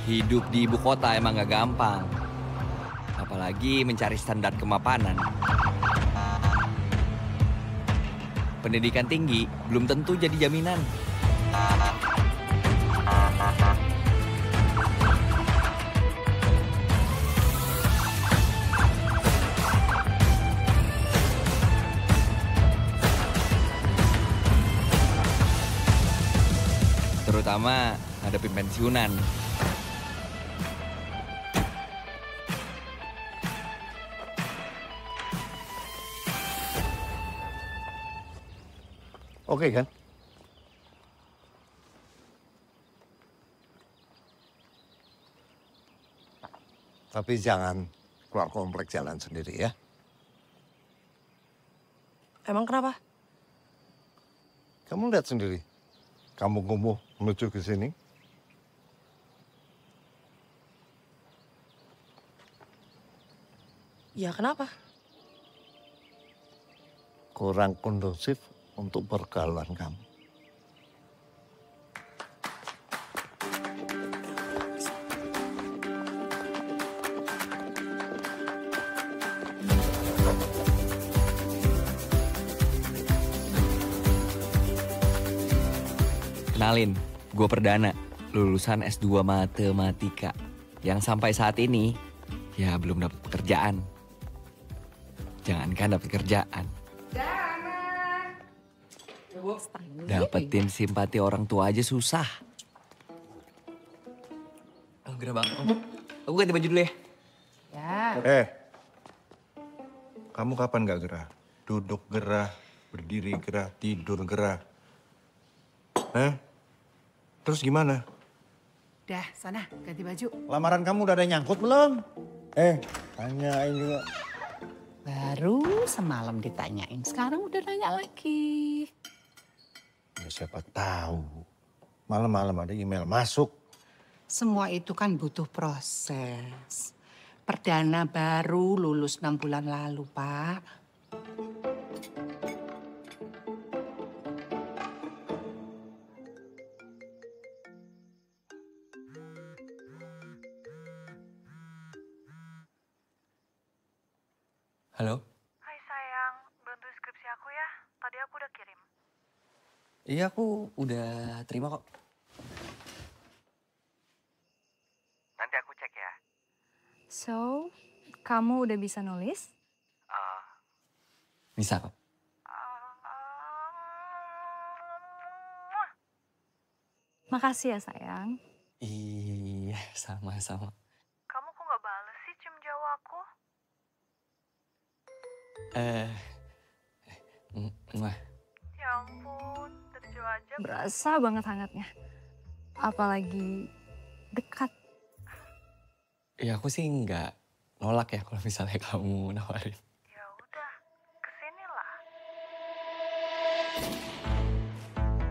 Hidup di ibu kota emang gak gampang. Apalagi mencari standar kemapanan. Pendidikan tinggi belum tentu jadi jaminan. Terutama hadapin pensiunan. Oke kan? Tapi jangan keluar komplek jalan sendiri ya. Emang kenapa? Kamu lihat sendiri. Kamu kumuh menuju ke sini. Ya kenapa? Kurang kondusif untuk pergaulan kamu. Kenalin, gue Perdana, lulusan S2 Matematika. Yang sampai saat ini, ya belum dapat pekerjaan. Jangankan dapat kerjaan. Dapetin simpati orang tua aja susah. Oh, gerah banget. Aku ganti baju dulu ya. Ya. Kamu kapan gak gerah? Duduk gerah, berdiri gerah, tidur gerah. Terus gimana? Dah, sana ganti baju. Lamaran kamu udah ada yang nyangkut belum? Tanyain juga. Baru semalam ditanyain, sekarang udah nanya lagi. Ya siapa tahu. Malam-malam ada email masuk. Semua itu kan butuh proses. Perdana baru lulus 6 bulan lalu, Pak. Halo? Hai sayang, bantu skripsi aku ya. Tadi aku udah kirim. Iya, aku udah terima kok. Nanti aku cek ya. So, kamu udah bisa nulis? Bisa kok. Makasih ya sayang. Iya, sama-sama. Kamu kok gak bales sih cium jauh aku? Mwah. Ya ampun, dari jauh aja berasa banget hangatnya. Apalagi dekat. Ya aku sih nggak nolak ya kalau misalnya kamu nawarin. Ya udah, kesinilah.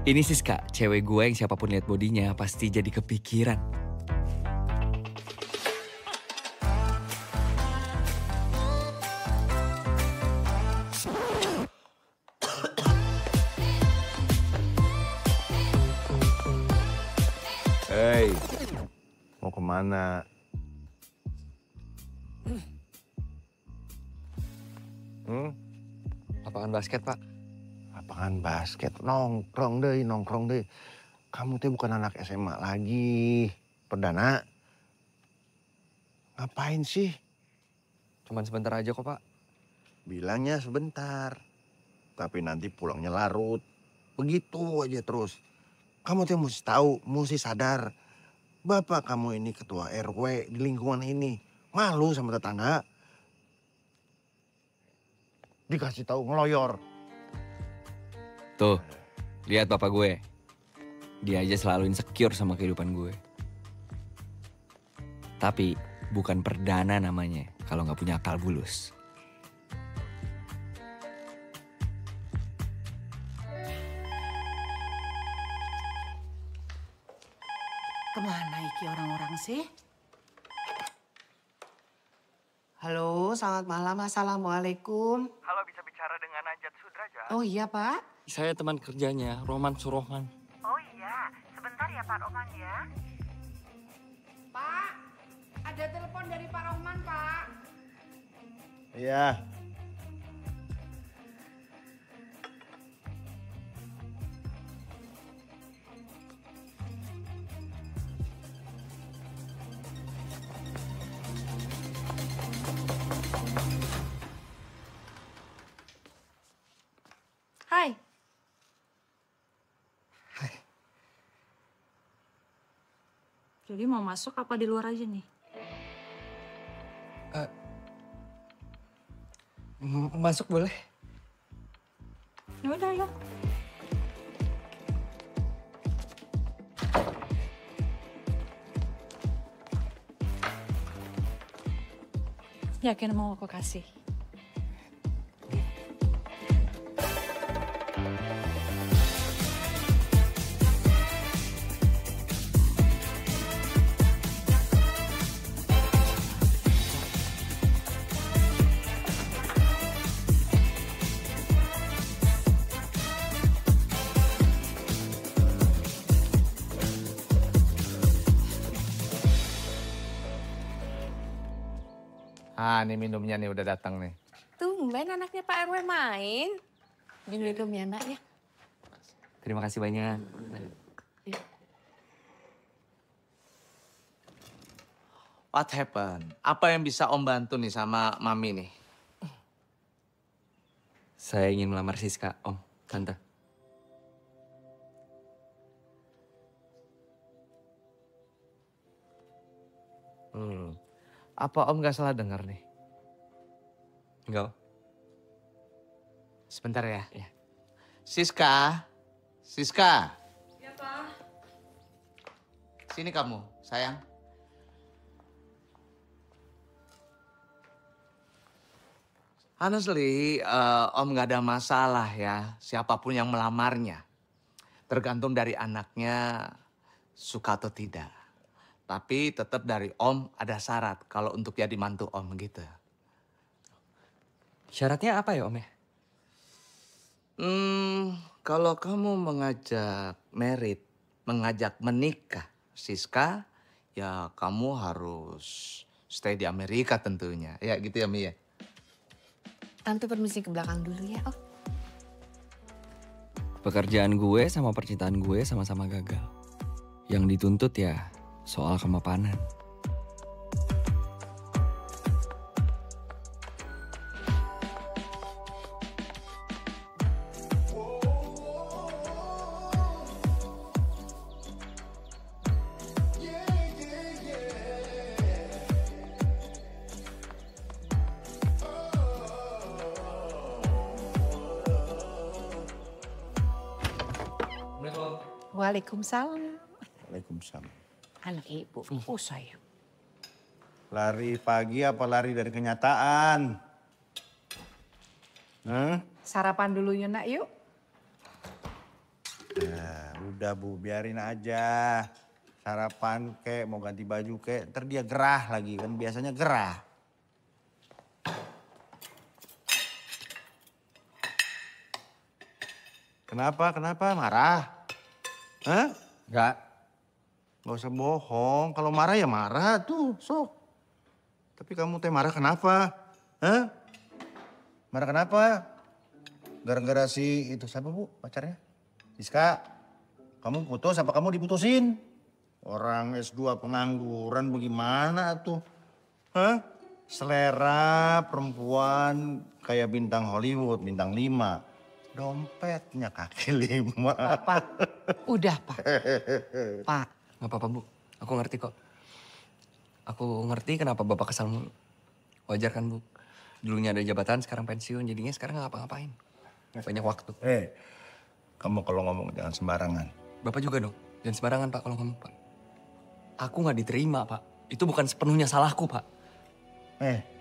Ini Siska, cewek gue yang siapapun lihat bodinya pasti jadi kepikiran. Hei, mau kemana? Lapangan basket, Pak. Lapangan basket, nongkrong deh. Kamu tuh bukan anak SMA lagi, Perdana. Ngapain sih? Cuman sebentar aja kok, Pak. Bilangnya sebentar, tapi nanti pulangnya larut. Begitu aja terus. Kamu tuh mesti tahu, mesti sadar. Bapak kamu ini ketua RW di lingkungan ini. Malu sama tetangga. Dikasih tahu ngeloyor. Tuh, lihat bapak gue. Dia aja selalu insecure sama kehidupan gue. Tapi bukan Perdana namanya kalau nggak punya akal bulus. Kemana iki orang-orang sih? Halo, selamat malam. Assalamualaikum. Halo, Oh iya, Pak. Saya teman kerjanya, Roman Surohman. Oh iya, sebentar ya Pak Roman ya. Pak, ada telepon dari Pak Rohman, Pak. Iya. Hai. Jadi mau masuk apa di luar aja nih? Masuk boleh? Ya udah ya. Yakin mau aku kasih? Ah, ini minumnya nih udah datang nih. Tumben anaknya Pak RW main. Minum ya nak ya. Terima kasih banyak. What happened? Apa yang bisa Om bantu nih sama Mami nih? Saya ingin melamar Siska, Om, Tante. Apa Om nggak salah dengar nih? Enggak, Om. Sebentar ya. Iya. Siska, Siska. Ya, Pak. Sini kamu, sayang. Honestly, Om nggak ada masalah ya, siapapun yang melamarnya. Tergantung dari anaknya suka atau tidak. Tapi tetap dari Om ada syarat kalau untuk jadi mantu Om gitu. Syaratnya apa ya, Om ya? Kalau kamu mengajak menikah Siska, ya kamu harus stay di Amerika tentunya. Ya gitu ya Mia. Tante permisi ke belakang dulu ya. Oh, Pekerjaan gue sama percintaan gue sama-sama gagal. Yang dituntut ya soal kemapanan. Waalaikumsalam. Waalaikumsalam. Anak ibu. Oh sayang. Lari pagi apa lari dari kenyataan? Hah? Sarapan dulu yuk nak yuk. Nah, udah Bu, biarin aja. Sarapan kek, mau ganti baju kek, ntar dia gerah lagi kan biasanya gerah. Kenapa? Marah? Hah? Enggak. Gak usah bohong, kalau marah ya marah tuh, sok. Tapi kamu teh marah kenapa? Hah? Marah kenapa? Gara-gara si itu siapa Bu pacarnya? Siska, kamu putus apa kamu diputusin? Orang S2 pengangguran bagaimana tuh? Hah? Selera perempuan kayak bintang Hollywood, bintang 5. Dompetnya kaki 5. Pak, udah Pak. Pak. Gak apa-apa, Bu. Aku ngerti kok. Aku ngerti kenapa Bapak kesal mulu. Wajar kan, Bu? Dulunya ada jabatan, sekarang pensiun. Jadinya sekarang gak ngapa-ngapain. Banyak waktu. Kamu kalau ngomong jangan sembarangan. Bapak juga dong. Jangan sembarangan, Pak, kalau ngomong, Pak. Aku gak diterima, Pak. Itu bukan sepenuhnya salahku, Pak.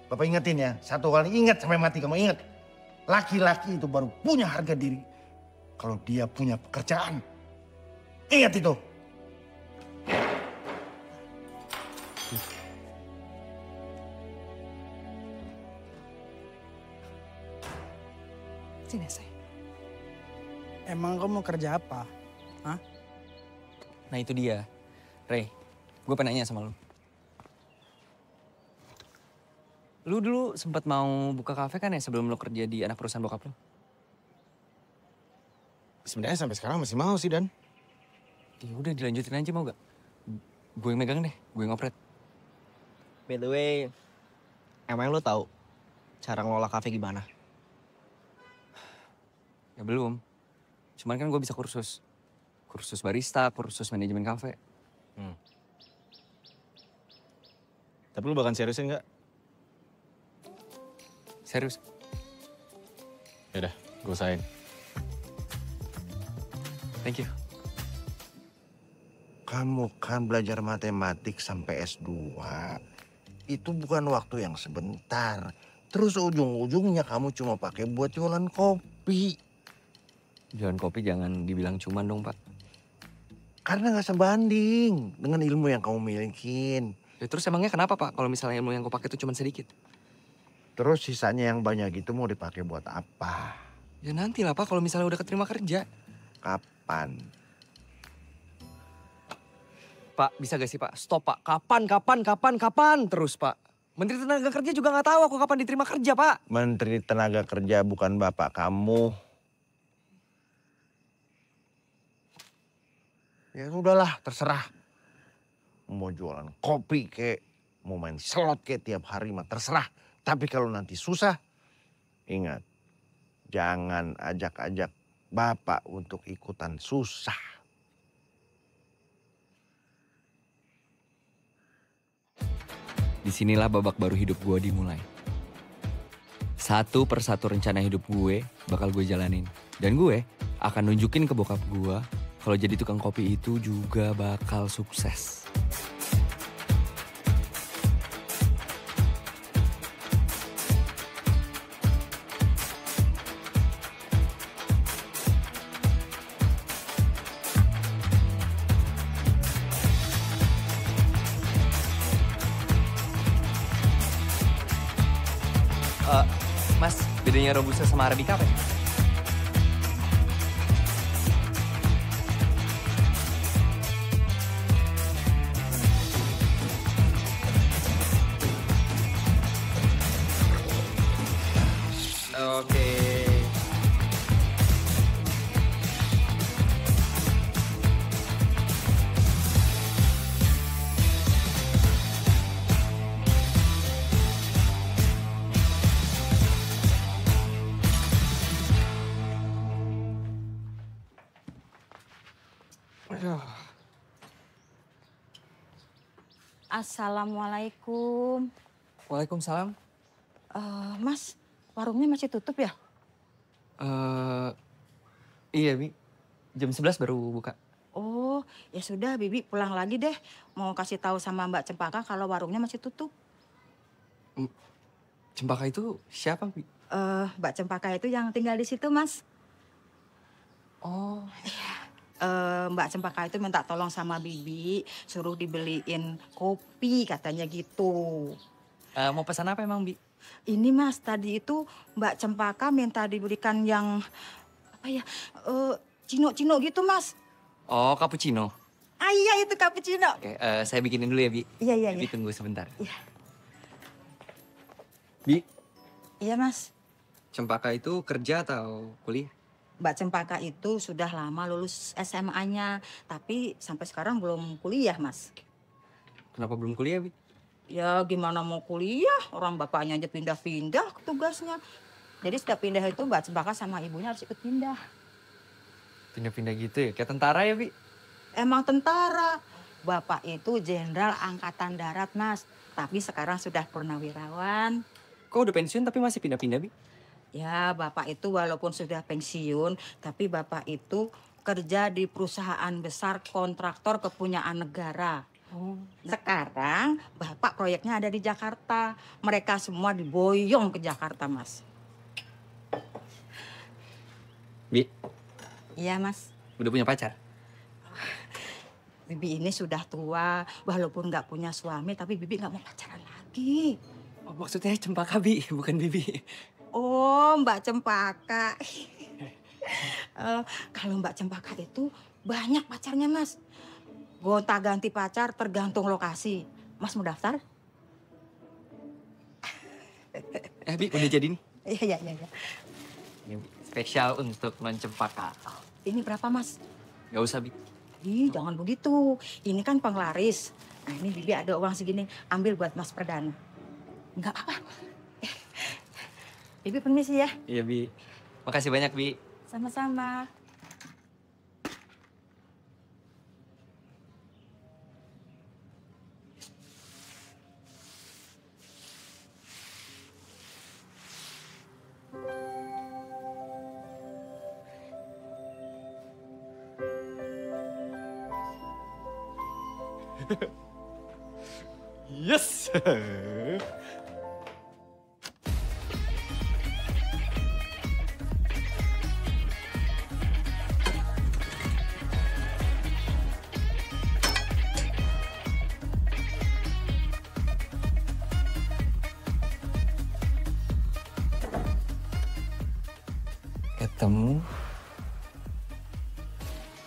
Bapak ingetin ya. Satu kali ingat sampai mati kamu ingat. Laki-laki itu baru punya harga diri kalau dia punya pekerjaan. Ingat itu. Sini sayang. Emang kamu mau kerja apa? Hah? Nah itu dia. Ray, gue pengen nanya sama lu. Lu dulu sempat mau buka kafe kan ya sebelum lu kerja di anak perusahaan bokap lu? Sebenarnya sampai sekarang masih mau sih, Dan. Ya udah dilanjutin aja mau gak? Gue yang megang deh, gue yang ngopret. By the way, emang lu tahu cara ngelola kafe gimana? Ya belum. Cuman kan gue bisa kursus. Kursus barista, kursus manajemen kafe. Tapi lu bahkan seriusin nggak? Serius. Yaudah, gue usahain. Thank you. Kamu kan belajar matematik sampai S2. Itu bukan waktu yang sebentar. Terus ujung-ujungnya kamu cuma pakai buat jualan kopi. Jualan kopi jangan dibilang cuman dong, Pak. Karena nggak sebanding dengan ilmu yang kamu milikin. Ya, terus emangnya kenapa, Pak? Kalau misalnya ilmu yang gue pakai itu cuma sedikit. Terus sisanya yang banyak itu mau dipakai buat apa? Ya nanti lah, Pak, kalau misalnya udah keterima kerja. Kapan? Pak, bisa gak sih, Pak? Stop, Pak. Kapan terus, Pak. Menteri Tenaga Kerja juga nggak tahu aku kapan diterima kerja, Pak. Menteri Tenaga Kerja bukan bapak kamu. Ya udahlah, terserah. Mau jualan kopi kek, mau main slot kek tiap hari mah terserah. Tapi kalau nanti susah, ingat, jangan ajak-ajak bapak untuk ikutan susah. Disinilah babak baru hidup gue dimulai. Satu persatu rencana hidup gue bakal gue jalanin. Dan gue akan nunjukin ke bokap gue kalau jadi tukang kopi itu juga bakal sukses. Mas, bedanya Robusta sama Arabica apa ya? Oke. Assalamualaikum. Waalaikumsalam. Mas, warungnya masih tutup ya? Iya, Bi. Jam 11 baru buka. Oh, ya sudah, Bibi pulang lagi deh. Mau kasih tahu sama Mbak Cempaka kalau warungnya masih tutup. Cempaka itu siapa, Bi? Mbak Cempaka itu yang tinggal di situ, Mas. Oh. Mbak Cempaka itu minta tolong sama Bibi, suruh dibeliin kopi katanya gitu. Mau pesan apa emang, Bi? Ini Mas, tadi itu Mbak Cempaka minta diberikan yang apa ya, cino-cino gitu Mas. Oh, cappuccino. Iya itu cappuccino. Oke, saya bikinin dulu ya, Bi. Iya. Bi, tunggu sebentar. Iya. Bi, Iya Mas. Cempaka itu kerja atau kuliah? Mbak Cempaka itu sudah lama lulus SMA-nya, tapi sampai sekarang belum kuliah Mas. Kenapa belum kuliah, Bi? Ya gimana mau kuliah, orang bapaknya aja pindah-pindah tugasnya. Jadi setiap pindah itu Mbak Cempaka sama ibunya harus ikut pindah. Pindah-pindah gitu ya, kayak tentara ya, Bi? Emang tentara. Bapak itu Jenderal Angkatan Darat, Mas. Tapi sekarang sudah purnawirawan. Kok udah pensiun tapi masih pindah-pindah, Bi? Ya, Bapak itu walaupun sudah pensiun, tapi Bapak itu kerja di perusahaan besar kontraktor kepunyaan negara. Sekarang Bapak proyeknya ada di Jakarta. Mereka semua diboyong ke Jakarta, Mas. Bi, Iya, Mas. udah punya pacar? Bibi ini sudah tua, walaupun nggak punya suami, tapi Bibi nggak mau pacaran lagi. Oh, maksudnya Cempaka, Bi, bukan Bibi. Oh, Mbak Cempaka. Kalau Mbak Cempaka itu banyak pacarnya, Mas. Gonta-ganti pacar tergantung lokasi. Mas mau daftar? Bi, udah jadi nih. Iya. Ini spesial untuk non Cempaka. Ini berapa, Mas? Gak usah, Bi. Ih, jangan begitu. Ini kan penglaris. Nah, ini Bibi ada uang segini. Ambil buat Mas Perdana. Enggak apa-apa. Bibi permisi ya. Iya, Bi. Makasih banyak, Bi. Sama-sama. Yes! Ketemu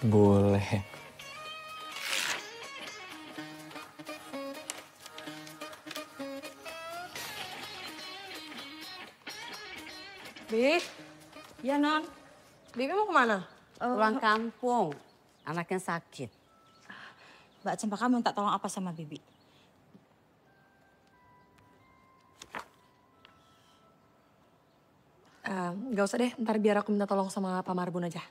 boleh. Bi, Ya, Non. Bibi mau kemana? Pulang kampung, anaknya sakit. Mbak Cempaka minta tolong apa sama Bibi? Gak usah deh, ntar biar aku minta tolong sama Pak Marbun aja.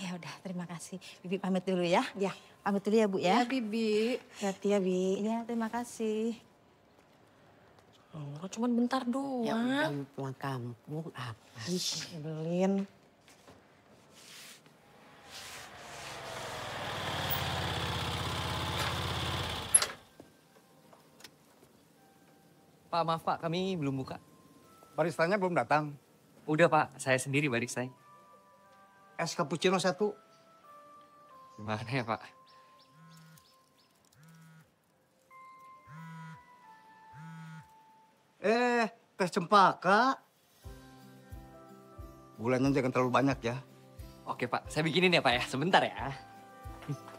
Ya udah, terima kasih. Bibi pamit dulu ya. Ya. Pamit dulu ya, Bu ya. Ya, Bibi. Hati ya, Bi. Ya, terima kasih. Oh, cuman bentar doang. Ya udah pulang kampung apa sih? Nyebelin. Pak, maaf Pak, kami belum buka. Baristanya belum datang. Udah Pak, saya sendiri baristanya. Es cappuccino 1. Gimana ya Pak? Teh Cempaka. Gulanya jangan terlalu banyak ya. Oke Pak, saya bikinin ya Pak ya, sebentar ya.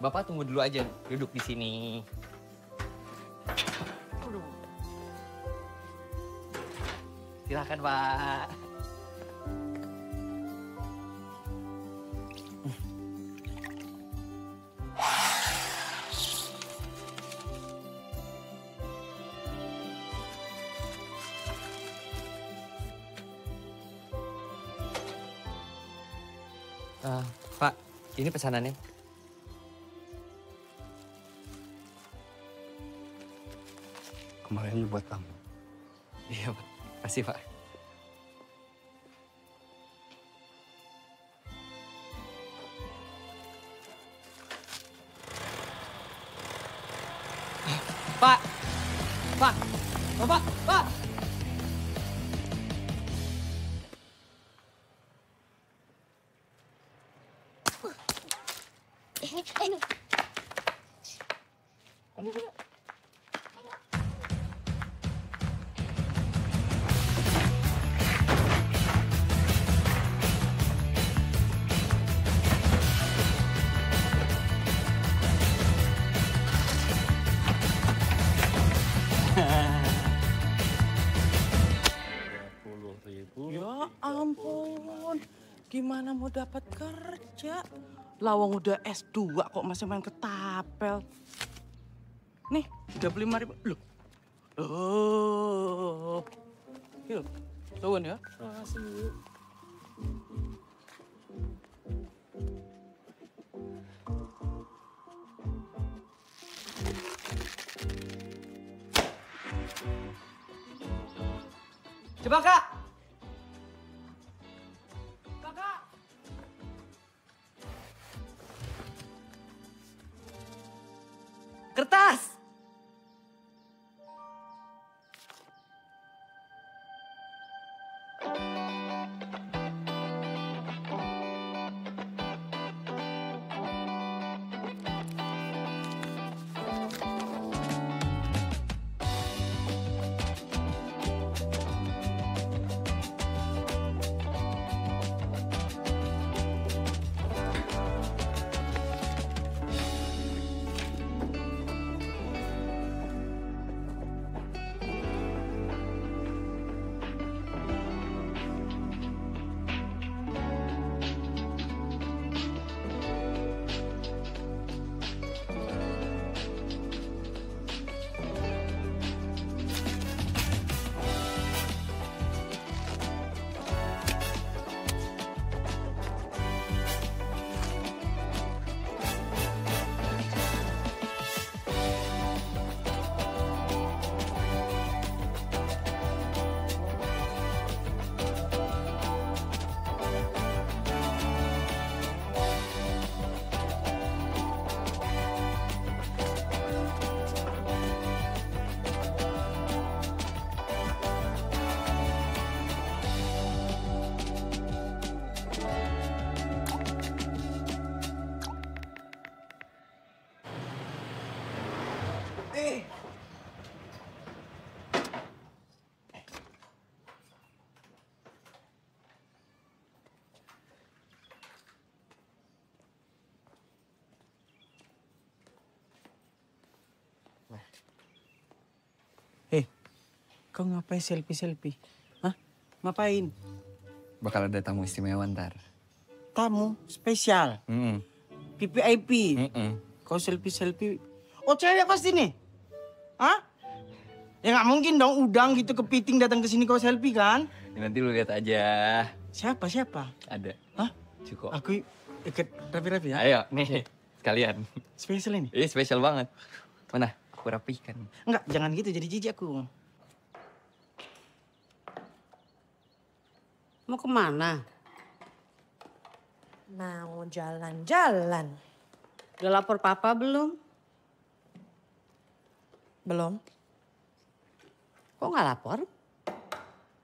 Bapak tunggu dulu aja, duduk di sini. Silakan Pak. Pak, ini pesanannya. Kembaliannya buat kamu. Iya Pak, kasih Pak. Pak, Pak, Bapak, Pak. Ya ampun, gimana mau dapat kerja? Lawang udah S2 kok masih main ketapel. Nih, 35.000. Loh. Oh. Yuk, tungguin ya. Makasih. Coba Kak. Kertas. Kau ngapain selfie-selfie? Hah? Ngapain? Bakal ada tamu istimewa ntar. Tamu spesial? VVIP? Kau selfie-selfie? Oh cewek pasti nih? Hah? Ya nggak mungkin dong udang gitu kepiting datang ke sini kau selfie kan? Ya, nanti lu lihat aja. Siapa? Ada. Hah? Cukup. Aku ikut rapi-rapi ya? Ayo, nih. Sekalian. Spesial ini? Iya, spesial banget. Mana? Aku rapikan. Enggak, jangan gitu jadi jijik aku. Mau kemana? Mau jalan-jalan. Udah lapor papa belum? Belum. Kok nggak lapor?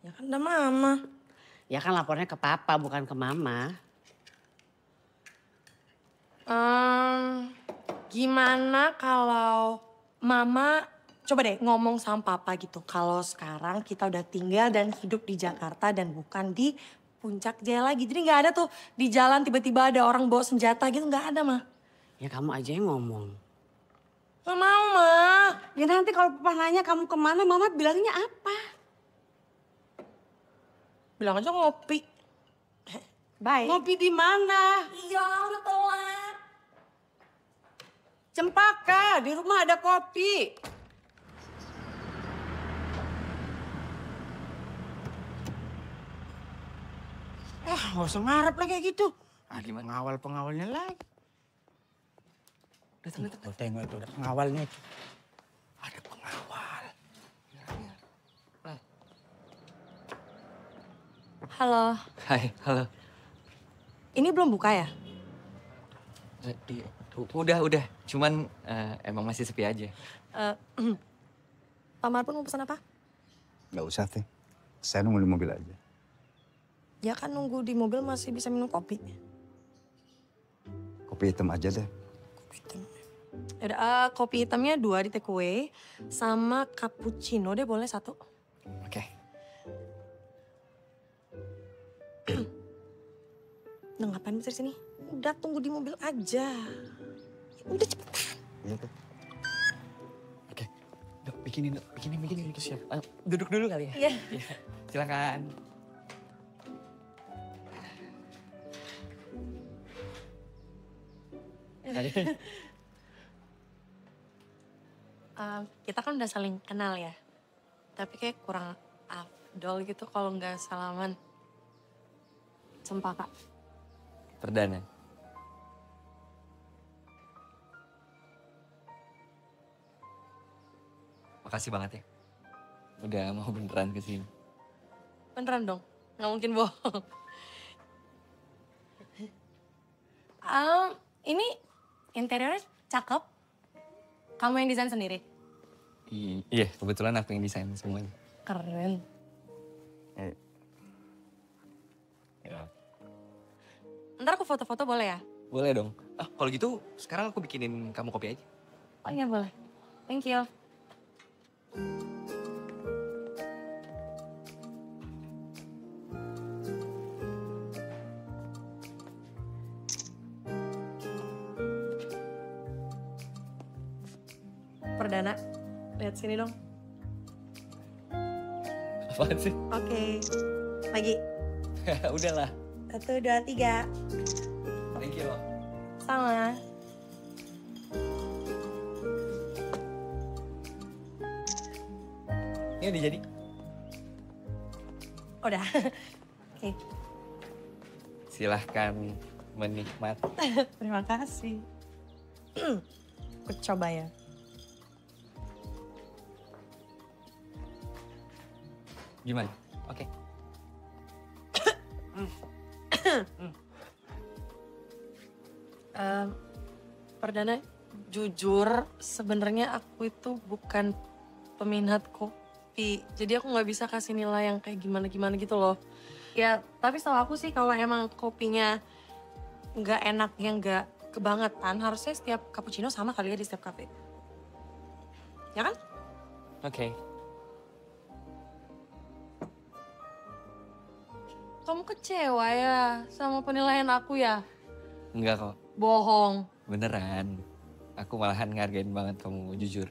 Ya kan ada mama. Ya kan lapornya ke papa bukan ke mama. Gimana kalau mama coba deh ngomong sama papa gitu. Kalau sekarang kita udah tinggal dan hidup di Jakarta dan bukan di Puncak Jaya lagi. Jadi nggak ada tuh di jalan tiba-tiba ada orang bawa senjata gitu, nggak ada mah. Ya kamu aja yang ngomong. Nggak mau mah. Ya nanti kalau papa nanya kamu kemana, mama bilangnya apa? Bilang aja ngopi. Baik. Ngopi di mana? Iya udah telat. Cempaka, di rumah ada kopi. Nggak usah ngarep lah kayak gitu. Ada pengawal-pengawalnya lagi. Udah, tengok itu, ada pengawalnya itu. Ada pengawal. Halo. Hai, halo. Ini belum buka ya? Udah. Cuman emang masih sepi aja. Pak Marpun mau pesan apa? Nggak usah, Teh. Saya nunggu di mobil aja. Ya kan nunggu di mobil masih bisa minum kopi. Kopi hitam aja deh. Yaudah, kopi hitamnya 2 di take away. Sama cappuccino deh boleh 1. Oke. Nah ngapain bisa di sini? Udah tunggu di mobil aja. Udah cepetan. Iya, Teh. Oke. Dok, bikinin. Siap. Duduk dulu kali ya? Iya. Silakan. Kita kan udah saling kenal ya. Tapi kayak kurang afdol gitu kalau nggak salaman. Cempaka. Perdana. Makasih banget ya. Udah mau beneran kesini. Beneran dong, nggak mungkin bohong. Ini interiornya cakep. Kamu yang desain sendiri? Iya, kebetulan aku yang desain semuanya. Keren. Ya. Ntar aku foto-foto boleh ya? Boleh dong. Kalau gitu sekarang aku bikinin kamu kopi aja. Oh iya boleh. Thank you. Perdana, lihat sini dong. Apaan sih? Oke, lagi. Udahlah. 1, 2, 3. Thank you. Sama. Ini udah jadi? Udah. Oke. Silahkan menikmati. Terima kasih. Aku coba ya. Gimana? Oke. Perdana, jujur sebenarnya aku itu bukan peminat kopi. Jadi aku nggak bisa kasih nilai yang kayak gimana-gimana gitu loh. Ya, tapi setahu aku sih kalau emang kopinya nggak enak, yang nggak kebangetan, harusnya setiap cappuccino sama kali ya di setiap cafe. Ya kan? Oke. Kamu kecewa ya sama penilaian aku ya? Enggak kok. Bohong. Beneran. Aku malahan ngargain banget kamu jujur.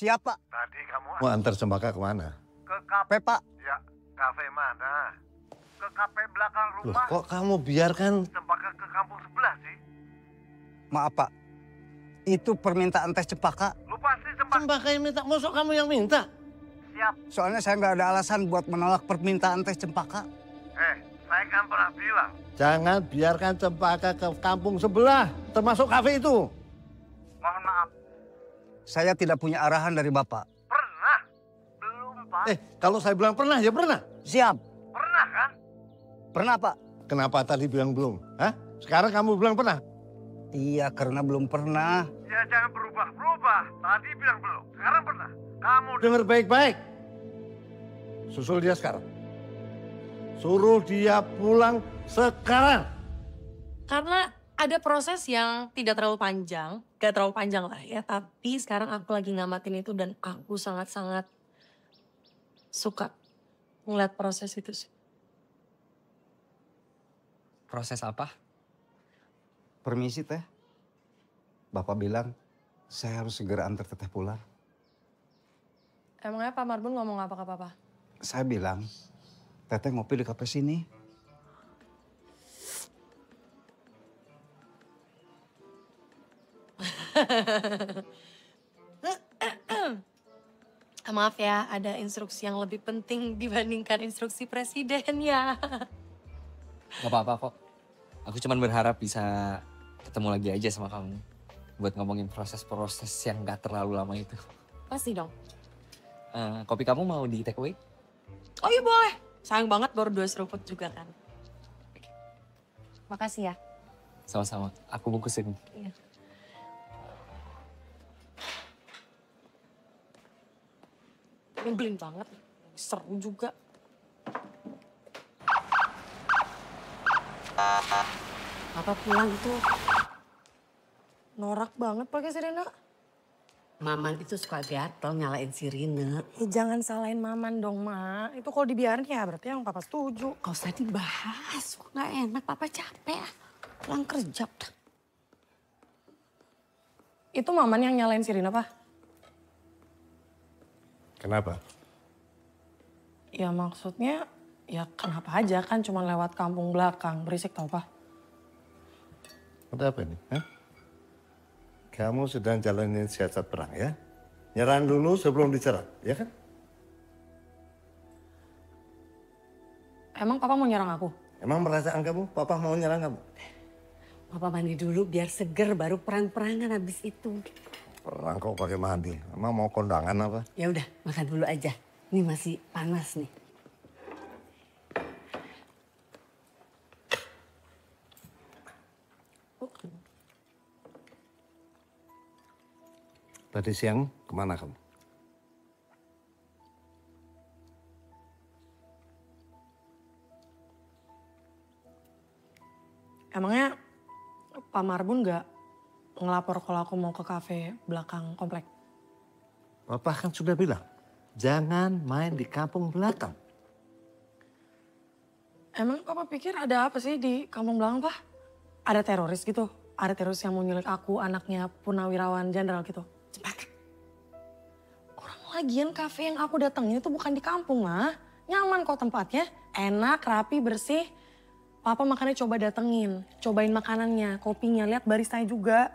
Siapa? Tadi kamu Mau antar Cempaka kemana? ke kafe, Pak. Ya, kafe mana? Ke kafe belakang Loh, rumah. kok kamu biarkan Cempaka ke kampung sebelah sih? Maaf Pak, itu permintaan tes Cempaka. Lu pasti Cempaka yang minta, masuk kamu yang minta? Siap. Soalnya saya nggak ada alasan buat menolak permintaan tes Cempaka. Saya kan pernah bilang. Jangan biarkan Cempaka ke kampung sebelah, termasuk kafe itu. Mohon maaf. Saya tidak punya arahan dari Bapak. Pernah? Belum, Pak. Kalau saya bilang pernah, ya pernah. Siap. Pernah kan? Pernah Pak. Kenapa tadi bilang belum? Hah? Sekarang kamu bilang pernah? Iya, karena belum pernah. Ya jangan berubah-berubah. Tadi bilang belum. Sekarang pernah. Kamu Dengar baik-baik. Susul dia sekarang. Suruh dia pulang sekarang. Karena ada proses yang tidak terlalu panjang, gak terlalu panjang lah ya. Tapi sekarang aku lagi ngamatin itu dan aku sangat-sangat suka ngeliat proses itu sih. Proses apa? Permisi Teh. Bapak bilang saya harus segera antar Teteh pulang. Emangnya Pak Marbun ngomong apa ke Papa? Saya bilang, Teteh ngopi di kafe sini. Maaf ya, ada instruksi yang lebih penting dibandingkan instruksi presiden ya. Gak apa-apa kok. Aku cuma berharap bisa ketemu lagi aja sama kamu. Buat ngomongin proses-proses yang gak terlalu lama itu. Pasti dong. Kopi kamu mau di take away? Oh iya boleh. Sayang banget baru 2 seruput juga kan. Makasih ya. Sama-sama. Aku bungkusin. Iya. Nyebelin banget. Seru juga. Apa pulang itu? Norak banget pakai sirena. Maman itu suka gatel nyalain sirine. Jangan salahin Maman dong, Ma. Itu kalau dibiarin ya berarti yang Papa setuju. Gak usah dibahas, kok gak enak. Papa capek ya. Pulang kerja. Itu Maman yang nyalain sirine, Pak? Kenapa? Ya maksudnya, ya kenapa aja kan cuma lewat kampung belakang. Berisik tau, Pak? Ada apa ini? Hah? Kamu sedang jalanin siasat perang ya? Nyerang dulu sebelum diserang, ya kan? Emang Papa mau nyerang aku? Emang perasaan kamu, Papa mau nyerang kamu? Papa mandi dulu biar seger baru perang-perangan habis itu. Perang kok pakai mandi? Emang mau kondangan apa? Ya udah, makan dulu aja. Ini masih panas nih. Tadi siang kemana kamu? Emangnya Pak Marbun nggak ngelapor kalau aku mau ke kafe belakang komplek? Papa kan sudah bilang, jangan main di kampung belakang. Emang Papa pikir ada apa sih di kampung belakang, Pak? Ada teroris gitu? Ada teroris yang mau nyulik aku, anaknya Purnawirawan Jenderal gitu? Lagian kafe yang aku datengin itu bukan di kampung, mah. Nyaman kok tempatnya. Enak, rapi, bersih. Papa makanya coba datengin. Cobain makanannya, kopinya. Lihat baristanya juga.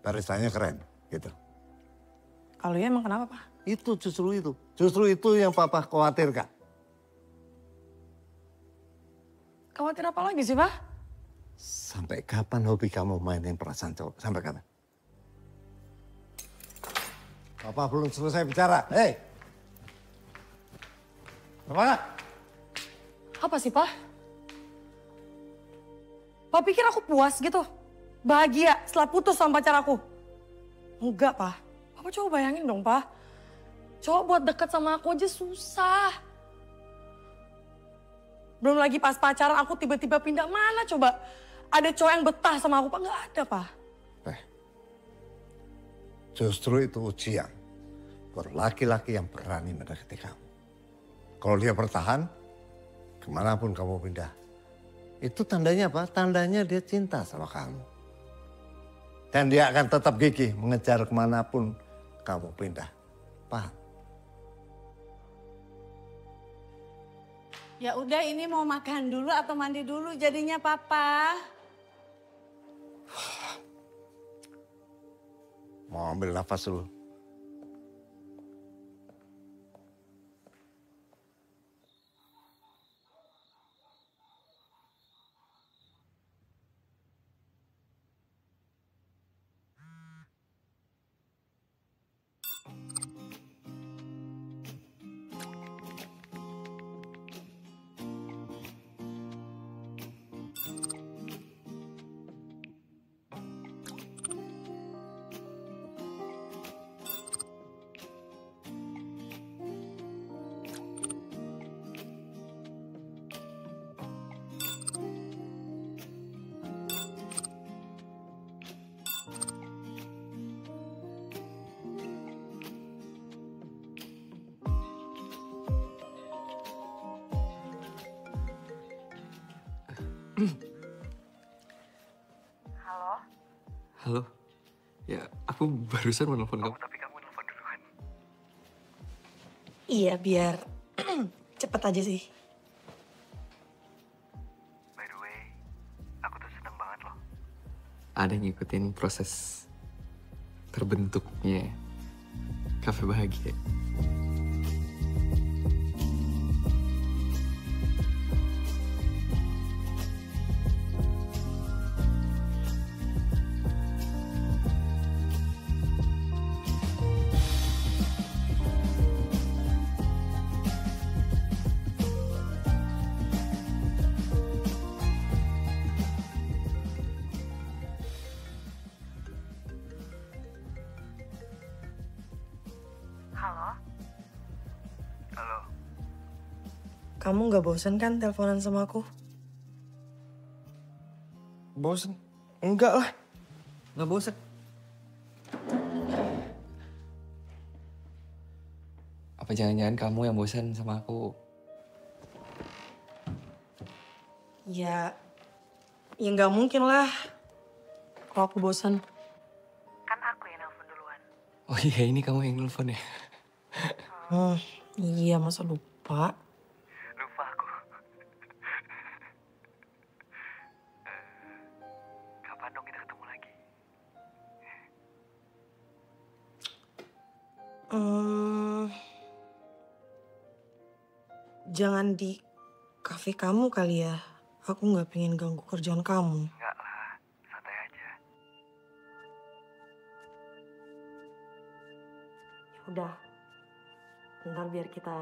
Baristanya keren, gitu. Kalau ya emang kenapa, Pak? Itu justru itu. Justru itu yang Papa khawatirkan. Khawatir apa lagi sih, Pak? Sampai kapan hobi kamu mainin perasaan cowok? Sampai kapan? Papa belum selesai bicara. Hei! Apa? Apa sih, Pak? Pak pikir aku puas gitu? Bahagia setelah putus sama pacar aku? Enggak, Pak. Papa coba bayangin dong, Pak. Coba buat deket sama aku aja susah. Belum lagi pas pacaran aku tiba-tiba pindah mana coba. Ada cowok yang betah sama aku, Pak. Nggak ada, Pak. Justru itu ujian buat laki-laki yang berani mendekati kamu. Kalau dia bertahan, kemanapun kamu pindah. Itu tandanya apa? Tandanya dia cinta sama kamu. Dan dia akan tetap gigih mengejar kemanapun kamu pindah. Paham? Ya udah, ini mau makan dulu atau mandi dulu jadinya Papa? Mau ambil nafas dulu. Halo? Halo. Ya, aku barusan mau nelfon kamu. Tapi kamu nelfon duluan. Iya, biar cepet aja sih. By the way, aku tuh seneng banget loh. Ada yang ngikutin proses terbentuknya Cafe Bahagia. Halo? Halo? Kamu nggak bosan kan teleponan sama aku? Bosen? Enggak lah. Nggak bosen. Apa jangan-jangan kamu yang bosan sama aku? Ya nggak mungkin lah. Kalau aku bosan. Kan aku yang nelfon duluan. Oh iya, ini kamu yang nelfon ya? Iya, masa lupa? Lupa aku. Kapan dong kita ketemu lagi? Jangan di kafe kamu kali ya. Aku nggak pengen ganggu kerjaan kamu. Enggak lah, santai aja. Udah, ntar biar kita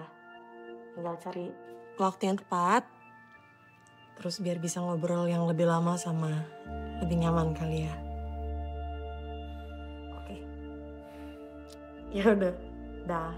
tinggal cari waktu yang tepat. Terus biar bisa ngobrol yang lebih lama sama lebih nyaman kali ya. Oke. Ya udah, dah.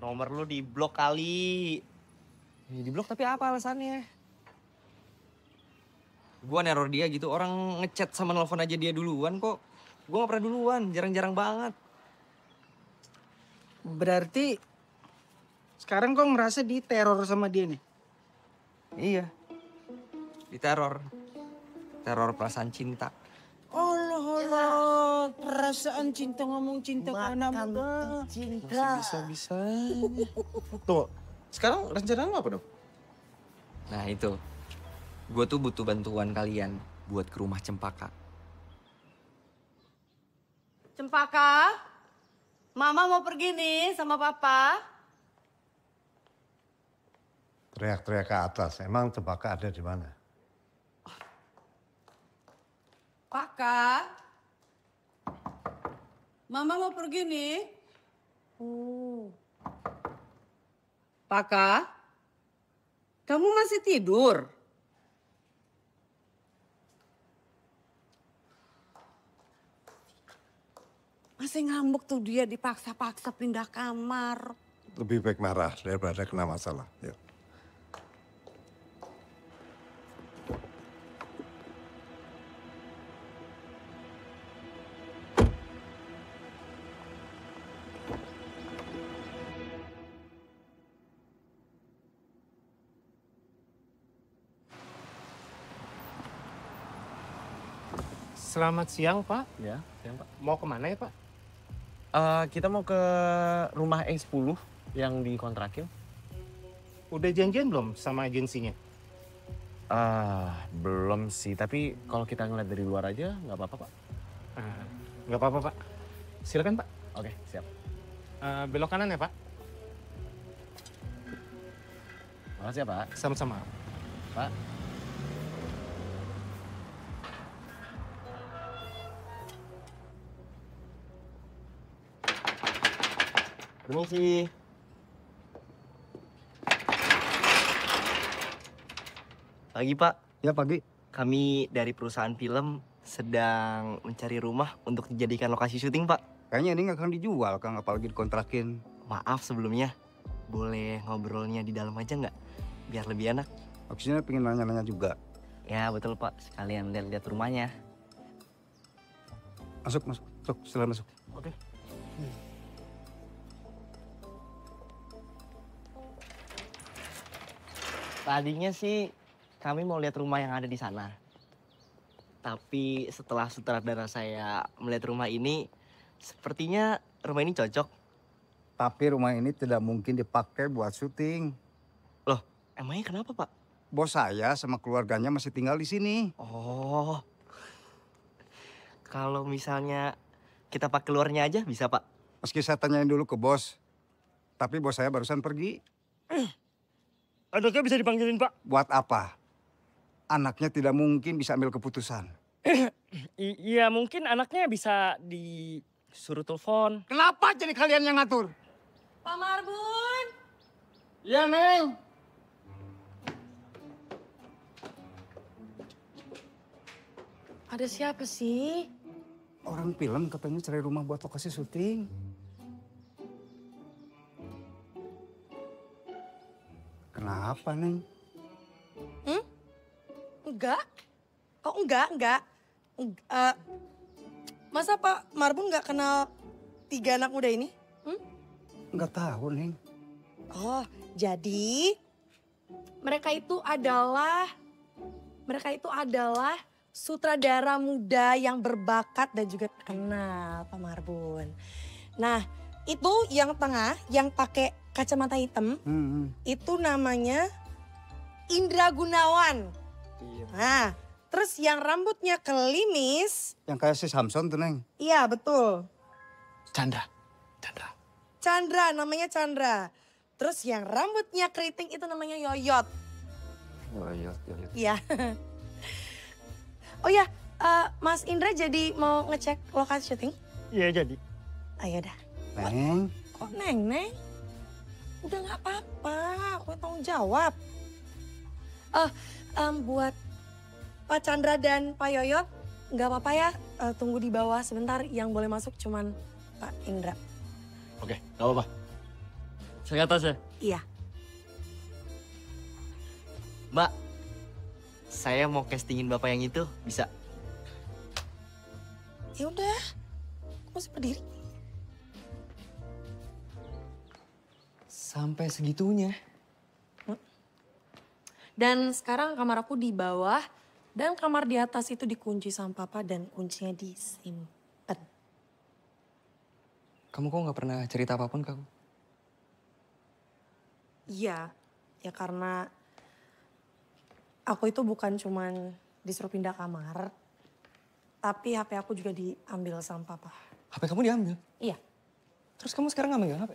Nomor lu di blok kali. Ya, di blok tapi apa alasannya? Gua neror dia gitu, orang ngechat sama nelfon aja dia duluan kok. Gua gak pernah duluan, jarang-jarang banget. Berarti sekarang kau ngerasa diteror sama dia nih? Iya, diteror. Teror perasaan cinta. Allah, perasaan cinta ngomong cinta ke anak muda. Cinta. Bisa-bisa. Tuh, sekarang rencana lu apa dong? Nah itu, gue tuh butuh bantuan kalian buat ke rumah Cempaka. Cempaka, Mama mau pergi nih sama Papa. Teriak-teriak ke atas. Emang Cempaka ada di mana? Paka, Mama mau pergi nih. Paka, kamu masih tidur? Masih ngambek tuh dia dipaksa-paksa pindah kamar. Lebih baik marah daripada kena masalah. Yuk. Selamat siang, Pak. Ya, siang, Pak. Mau kemana ya, Pak? Kita mau ke rumah E10 yang dikontrakin. Udah janjian belum sama agensinya? Belum sih, tapi kalau kita ngeliat dari luar aja nggak apa-apa, Pak. Nggak apa-apa, Pak. Silakan, Pak. Oke, siap. Belok kanan ya, Pak. Makasih ya, Pak. Sama-sama. Pak. Permisi. Pagi, Pak. Ya, pagi. Kami dari perusahaan film sedang mencari rumah untuk dijadikan lokasi syuting, Pak. Kayaknya ini nggak akan dijual, Kang, apalagi dikontrakin. Maaf sebelumnya. Boleh ngobrolnya di dalam aja nggak? Biar lebih enak. Maksudnya pengen nanya-nanya juga. Ya, betul, Pak. Sekalian lihat-lihat rumahnya. Masuk. Silahkan masuk. Oke. Tadinya sih kami mau lihat rumah yang ada di sana. Tapi setelah sutradara saya melihat rumah ini, sepertinya rumah ini cocok. Tapi rumah ini tidak mungkin dipakai buat syuting. Loh, emangnya kenapa, Pak? Bos saya sama keluarganya masih tinggal di sini. Oh. Kalau misalnya kita pakai luarnya aja bisa, Pak? Meski saya tanyain dulu ke bos. Tapi bos saya barusan pergi. Anaknya bisa dipanggilin, Pak. Buat apa? Anaknya tidak mungkin bisa ambil keputusan. Iya, mungkin anaknya bisa disuruh telepon. Kenapa jadi kalian yang ngatur? Pak Marbun. Iya, Neng. Ada siapa sih? Orang film katanya cari rumah buat lokasi syuting. Kenapa, Neng? Enggak. Oh, enggak. Masa Pak Marbun nggak kenal 3 anak muda ini? Nggak tahu, Neng. Oh, jadi mereka itu adalah sutradara muda yang berbakat dan juga terkenal, Pak Marbun. Nah, itu yang tengah, yang pakai kacamata hitam, itu namanya Indra Gunawan. Iya. Nah, terus yang rambutnya kelimis. Yang kayak si Samson tuh, Neng. Iya, betul. Chandra. Chandra, namanya Chandra. Terus yang rambutnya keriting itu namanya Yoyot. Yoyot. Iya. Oh ya, Mas Indra jadi mau ngecek lokasi syuting? Iya, jadi. Ayo dah. Neng. Kok Neng? Udah nggak apa-apa, aku tanggung jawab. Buat Pak Chandra dan Pak Yoyot, nggak apa-apa ya, tunggu di bawah sebentar. Yang boleh masuk cuman Pak Indra. Oke, nggak apa-apa. Saya ke atas ya? Iya. Mbak, saya mau castingin bapak yang itu, bisa? Ya udah, masih berdiri. Sampai segitunya. Dan sekarang kamar aku di bawah dan kamar di atas itu dikunci sama papa dan kuncinya disimpan. Kamu kok nggak pernah cerita apapun ke aku? Iya, ya karena aku itu bukan cuman disuruh pindah kamar, tapi HP aku juga diambil sama papa. HP kamu diambil? Iya. Terus kamu sekarang nggak megang HP?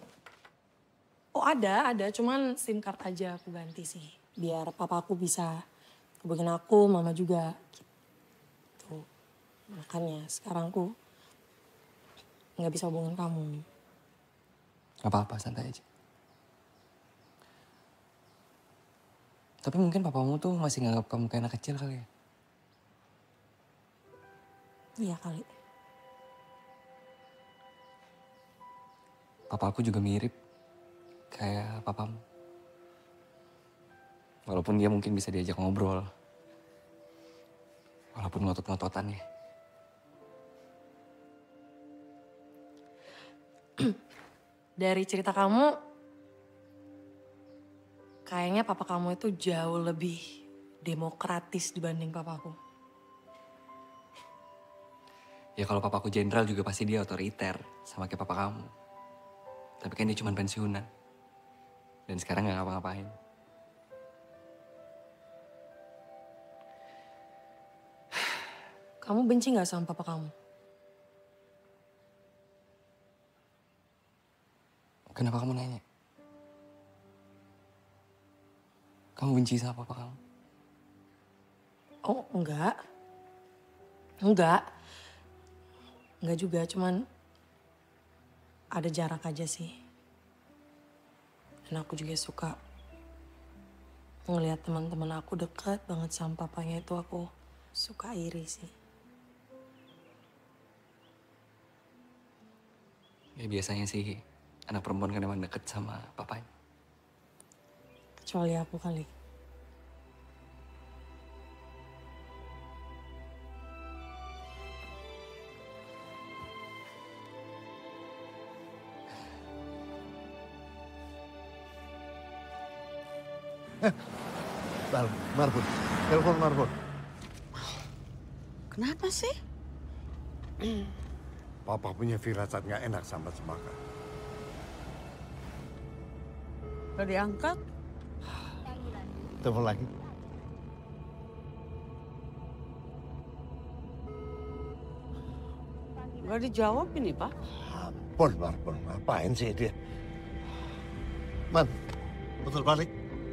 Oh ada, cuman SIM card aja aku ganti sih. Biar papa aku bisa hubungin aku, mama juga gitu. Makanya sekarang aku nggak bisa hubungin kamu. Gak apa-apa, santai aja. Tapi mungkin papamu tuh masih nganggap kamu kayak anak kecil kali ya? Iya kali. Papa aku juga mirip kayak papamu. Walaupun dia mungkin bisa diajak ngobrol. Walaupun ngotot-ngototan ya. Dari cerita kamu, kayaknya papa kamu itu jauh lebih demokratis dibanding papaku. Ya kalau papaku jenderal juga pasti dia otoriter sama kayak papa kamu. Tapi kan dia cuma pensiunan. Dan sekarang gak ngapa-ngapain. Kamu benci gak sama papa kamu? Kenapa kamu nanya? Kamu benci sama papa kamu? Oh enggak. Enggak juga, cuman ada jarak aja sih. Dan aku juga suka ngelihat teman-teman aku dekat banget sama papanya, itu aku suka iri sih. Ya biasanya sih anak perempuan kan emang deket sama papanya. Kecuali aku kali. Marbun, telepon Marbun. Kenapa sih? Papa punya firasat nggak enak sama Cempaka. Udah diangkat? Telepon lagi. Gak dijawab ini, Pak. Pon, Marbun, ngapain sih dia? Man, betul balik.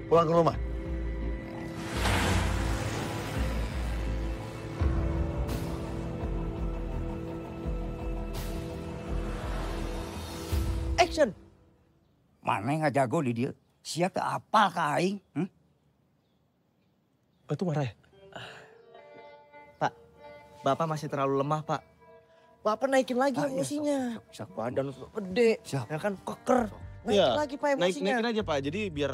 Pulang ke rumah. Action. Mana nggak jago di dia? Siapa apa kain? Itu marah ya? Pak, Bapak masih terlalu lemah, Pak. Bapak naikin lagi emosinya. Badan gede, ya kan keker. Naikin lagi Pak emosinya. Naikin aja Pak, jadi biar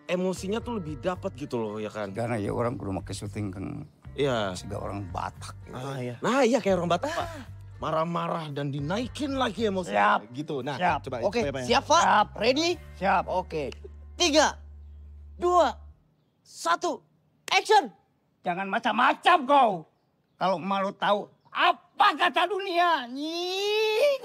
emosinya tuh lebih dapat gitu loh ya kan. Karena ya orang kudu make syuting kan. Iya. Sehingga orang Batak. Gitu. Iya. Nah iya kayak orang Batak Pak. Marah-marah dan dinaikin lagi emosinya. Siap. Gitu. Nah siap. coba. Oke, coba, siap Pak? Siap. Ready? Siap. Oke. 3, 2, 1, action! Jangan macam-macam kau. Kalau malu tahu apa kata dunia. Nying.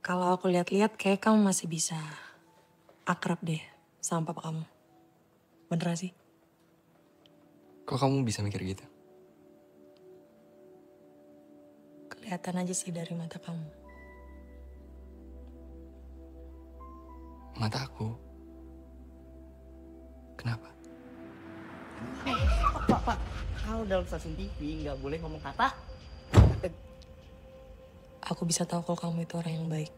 Kalau aku lihat-lihat kayak kamu masih bisa akrab deh sama papa kamu. Beneran sih? Kok kamu bisa mikir gitu? Kelihatan aja sih dari mata kamu. Mata aku? Kenapa? Pak, kalau dalam stasiun TV nggak boleh ngomong kata. Aku bisa tahu kalau kamu itu orang yang baik.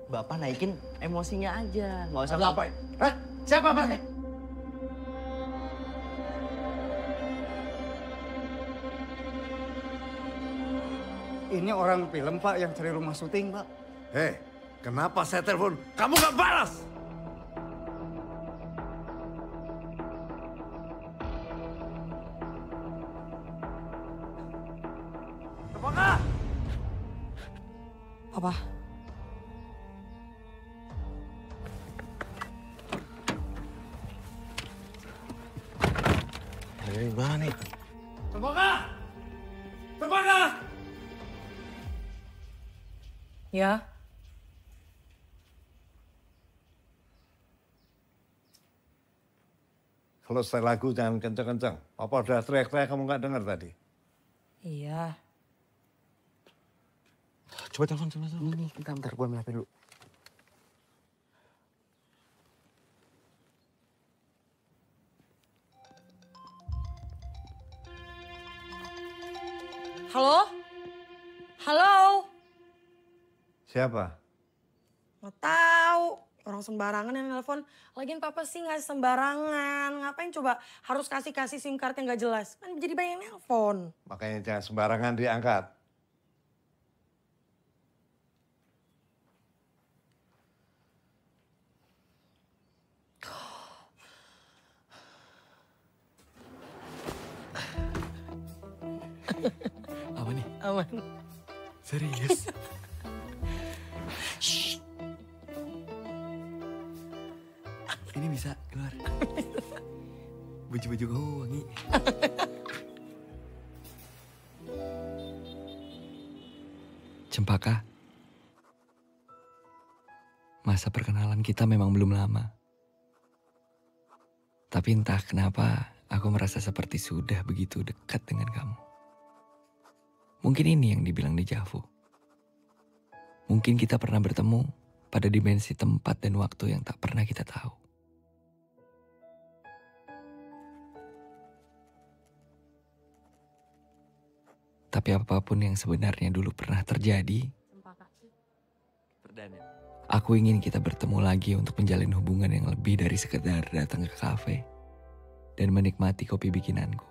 Bapak naikin emosinya aja, nggak usah. Apa? Hah? Siapa Pak? Ini orang film, Pak, yang cari rumah syuting, Pak. Hei, kenapa saya telepon? Kamu nggak balas? Papa. Dari mana nih? Cempaka! Cempaka! Ya. Kalau saya lagu jangan kencang-kencang. Papa udah teriak-teriak, kamu nggak dengar tadi. Iya. Coba telepon. Ini, bentar, gue ambil HP dulu. Halo? Halo? Siapa? Nggak tahu. Orang sembarangan yang nelpon. Lagian papa sih nggak sembarangan. Ngapain coba harus kasih SIM card yang nggak jelas? Kan jadi banyak yang nelpon. Makanya jangan sembarangan diangkat. Apa nih? Aman. Serius? Ini bisa keluar. Baju-baju kamu wangi. Cempaka. Masa perkenalan kita memang belum lama. Tapi entah kenapa aku merasa seperti sudah begitu dekat dengan kamu. Mungkin ini yang dibilang deja vu. Mungkin kita pernah bertemu pada dimensi tempat dan waktu yang tak pernah kita tahu. Tapi apapun yang sebenarnya dulu pernah terjadi, aku ingin kita bertemu lagi untuk menjalin hubungan yang lebih dari sekedar datang ke kafe dan menikmati kopi bikinanku.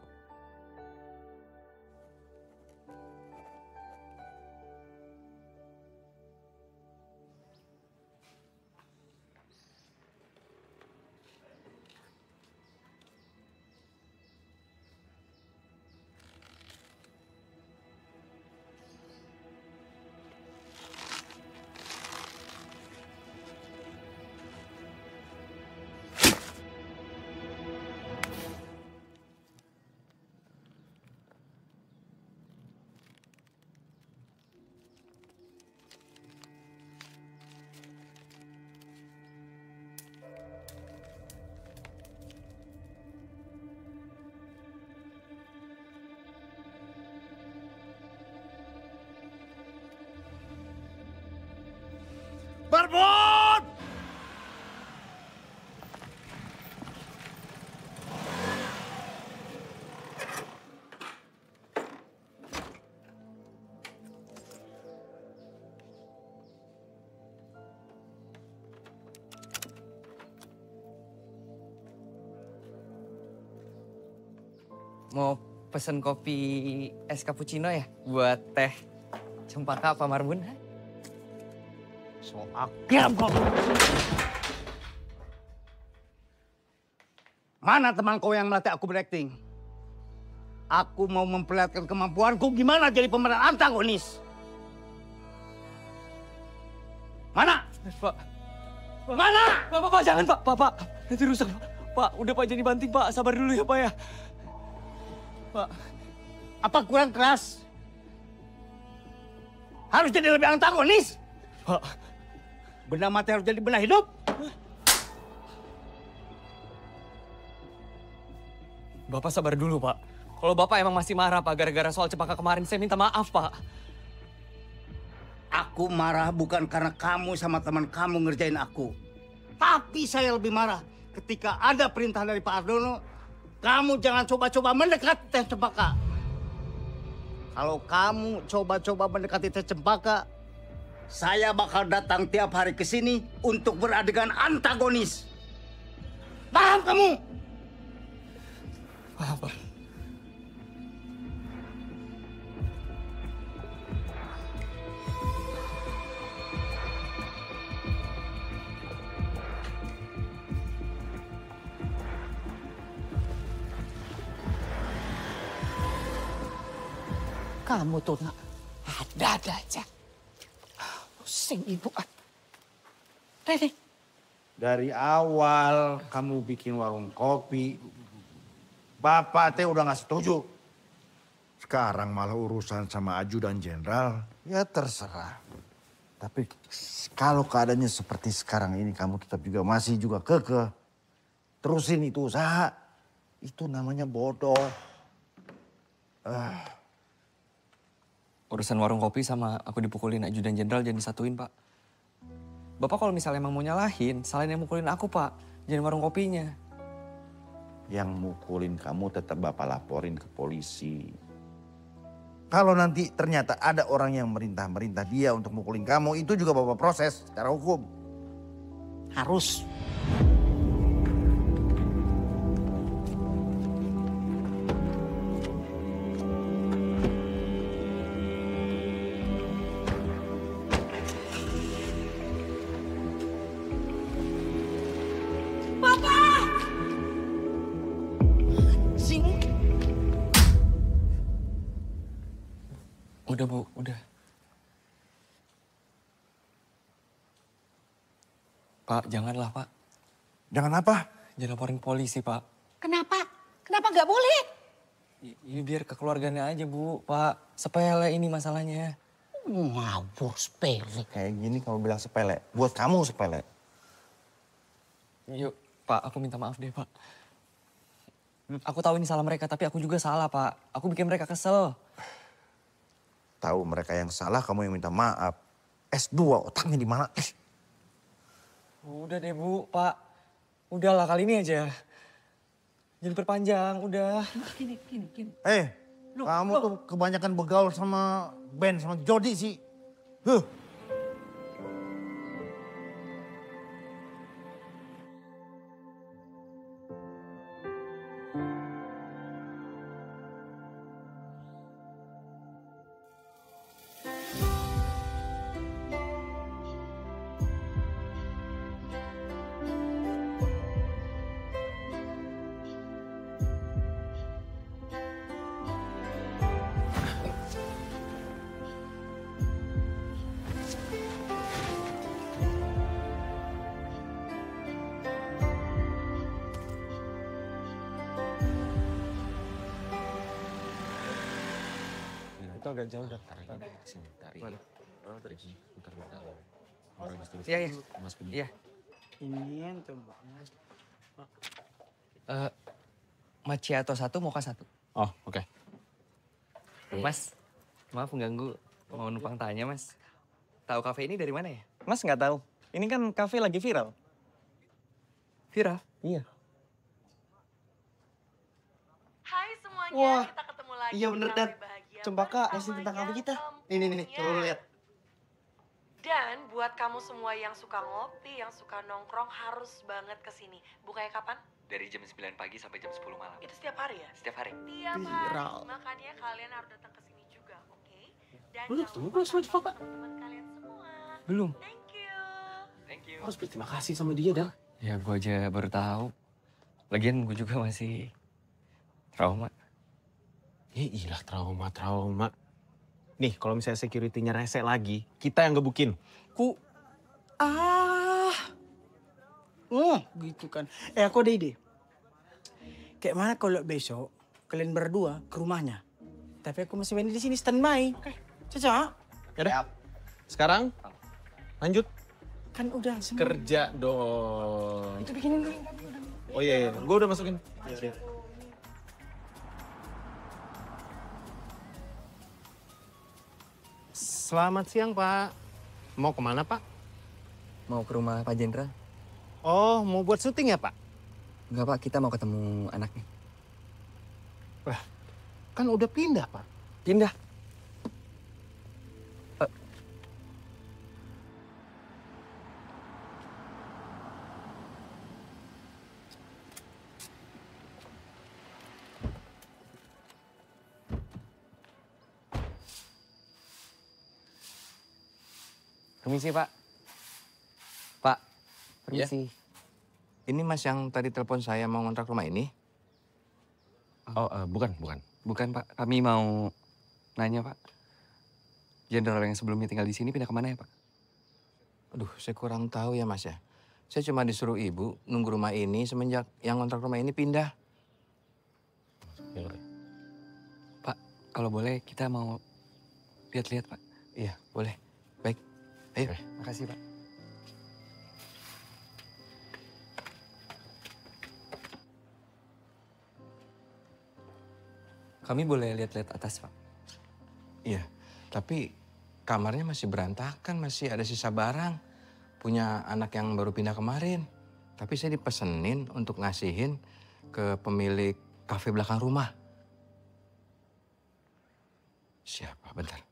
Barbun! Mau pesen kopi es cappuccino ya? Buat teh Cempaka apa Marbun? So akrab kau. Mana teman kau yang melatih aku berakting? Aku mau memperlihatkan kemampuanku gimana jadi pemeran antagonis. Mana? Pak. Mana? Pak, jangan Pak. Pak. Nanti rusak Pak. Pak, udah Pak jadi banting Pak. Sabar dulu ya Pak ya. Pak. Apa kurang keras? Harus jadi lebih antagonis? Pak. Benda mati harus jadi benda hidup? Bapak sabar dulu Pak. Kalau Bapak emang masih marah Pak gara-gara soal Cempaka kemarin, saya minta maaf Pak. Aku marah bukan karena kamu sama teman kamu ngerjain aku. Tapi saya lebih marah ketika ada perintah dari Pak Ardono, kamu jangan coba-coba mendekati Teh Cempaka. Kalau kamu coba-coba mendekati Teh Cempaka, saya bakal datang tiap hari ke sini untuk beradegan antagonis. Paham kamu? Paham Pak. Kamu tuh nak ada aja. Pusing ibu. Rene. Dari awal kamu bikin warung kopi, Bapak teh udah gak setuju. Sekarang malah urusan sama ajudan jenderal, ya terserah. Tapi kalau keadaannya seperti sekarang ini, kamu tetap juga masih juga kekeh. Terusin itu usaha, itu namanya bodoh. Urusan warung kopi sama aku dipukulin ajudan jenderal jangan disatuin, Pak. Bapak kalau misalnya emang mau nyalahin, salahin yang mukulin aku, Pak. Jangan warung kopinya. Yang mukulin kamu tetap Bapak laporin ke polisi. Kalau nanti ternyata ada orang yang merintah dia untuk mukulin kamu, itu juga Bapak proses secara hukum. Harus. Udah, Bu, udah. Pak, janganlah, Pak. Jangan apa? Jangan laporin polisi, Pak. Kenapa? Kenapa nggak boleh? Ini biar kekeluarganya aja, Bu. Pak, sepele ini masalahnya. Ngawur sepele. Kayak gini kamu bilang sepele, buat kamu sepele. Yuk, Pak, aku minta maaf deh, Pak. Aku tahu ini salah mereka, tapi aku juga salah, Pak. Aku bikin mereka kesel. Tahu mereka yang salah, kamu yang minta maaf. S2 otaknya di mana? Udah deh, Bu, Pak. Udahlah kali ini aja. Jadi perpanjang, udah. Gini. Kamu tuh kebanyakan begaul sama Ben, sama Jody sih. Itu agak jauh dah. Iya. Iya. Ini yang coba. Macchiato 1, mocha 1. Oh, oke. Mas, maaf mengganggu. Mau numpang tanya, Mas. Tahu kafe ini dari mana ya? Mas nggak tahu. Ini kan kafe lagi viral. Viral? Iya. Hai semuanya, Wah, kita ketemu lagi. iya bener, di Dan. Kafe Bahagia Cempaka ngasih tentang kafe kita. Nih, coba lu lihat. Dan buat kamu semua yang suka ngopi, yang suka nongkrong harus banget kesini. Bukanya kapan? Dari jam 9 pagi sampai jam 10 malam. Itu setiap hari ya? Setiap hari. Tiap Viral. hari. Makanya kalian harus datang ke sini juga, oke? Dan Belum ketemu belum sama Pak? teman kalian semua. Belum. Thank you. Thank you. Harus berterima kasih sama dia, Dan. Ya, gue aja baru tahu. Lagian gue juga masih trauma. Ya iyalah trauma. Nih, kalau misalnya security-nya rese lagi, kita yang gebukin. Gitu kan. Aku ada ide. Kayak mana kalau besok kalian berdua ke rumahnya. Tapi aku masih main di sini standby. Oke. Cocok? Yaudah. Sekarang lanjut. Kan udah semua. Kerja dong. Itu bikinin dulu. Oh iya, gue udah masukin. Selamat siang, Pak. Mau kemana, Pak? Mau ke rumah Pak Jenderal? Oh, mau buat syuting ya, Pak? Enggak, Pak. Kita mau ketemu anaknya. Wah, kan udah pindah, Pak. Pindah? Permisi, Pak. Pak, permisi. Ini Mas yang tadi telepon saya mau ngontrak rumah ini? Oh, bukan. Bukan, Pak. Kami mau nanya Pak. Jenderal yang sebelumnya tinggal di sini pindah kemana ya Pak? Aduh, saya kurang tahu ya Mas ya. Saya cuma disuruh ibu nunggu rumah ini semenjak yang kontrak rumah ini pindah. Pak, kalau boleh kita mau lihat-lihat Pak. Iya, boleh. Baik, ayo. Makasih Pak. Kami boleh lihat-lihat atas Pak? Iya, tapi kamarnya masih berantakan, masih ada sisa barang. Punya anak yang baru pindah kemarin. Tapi saya dipesenin untuk ngasihin ke pemilik kafe belakang rumah. Siapa? Bentar.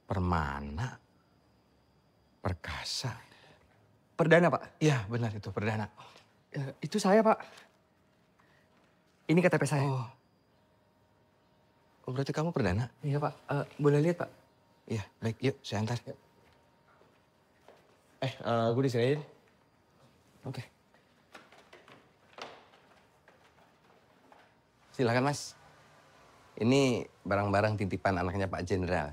Permana? Perkasa? Perdana Pak? Iya, benar itu Perdana. Itu saya Pak. Ini KTP saya. Oh, berarti kamu Perdana? Iya Pak, boleh lihat Pak? Iya, baik. Yuk, saya antar. Gue diserahin. Oke. Silakan Mas. Ini barang-barang titipan anaknya Pak Jenderal.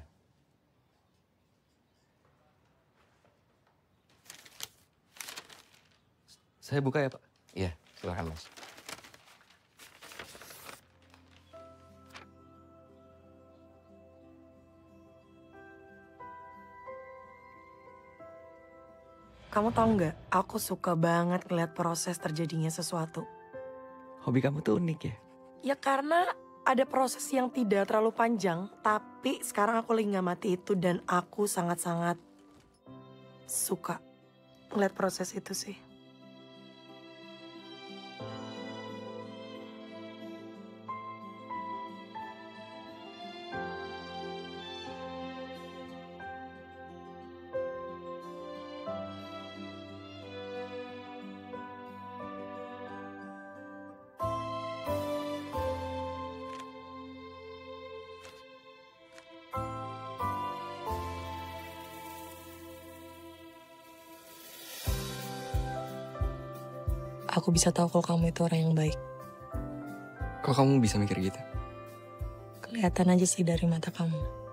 Saya buka ya Pak? Iya, silakan Mas. Kamu tahu nggak, aku suka banget ngeliat proses terjadinya sesuatu. Hobi kamu tuh unik ya? Ya karena ada proses yang tidak terlalu panjang, tapi sekarang aku lagi nggak mati itu dan aku sangat-sangat suka ngeliat proses itu sih. Aku bisa tahu kalau kamu itu orang yang baik. Kok kamu bisa mikir gitu? Kelihatan aja sih dari mata kamu.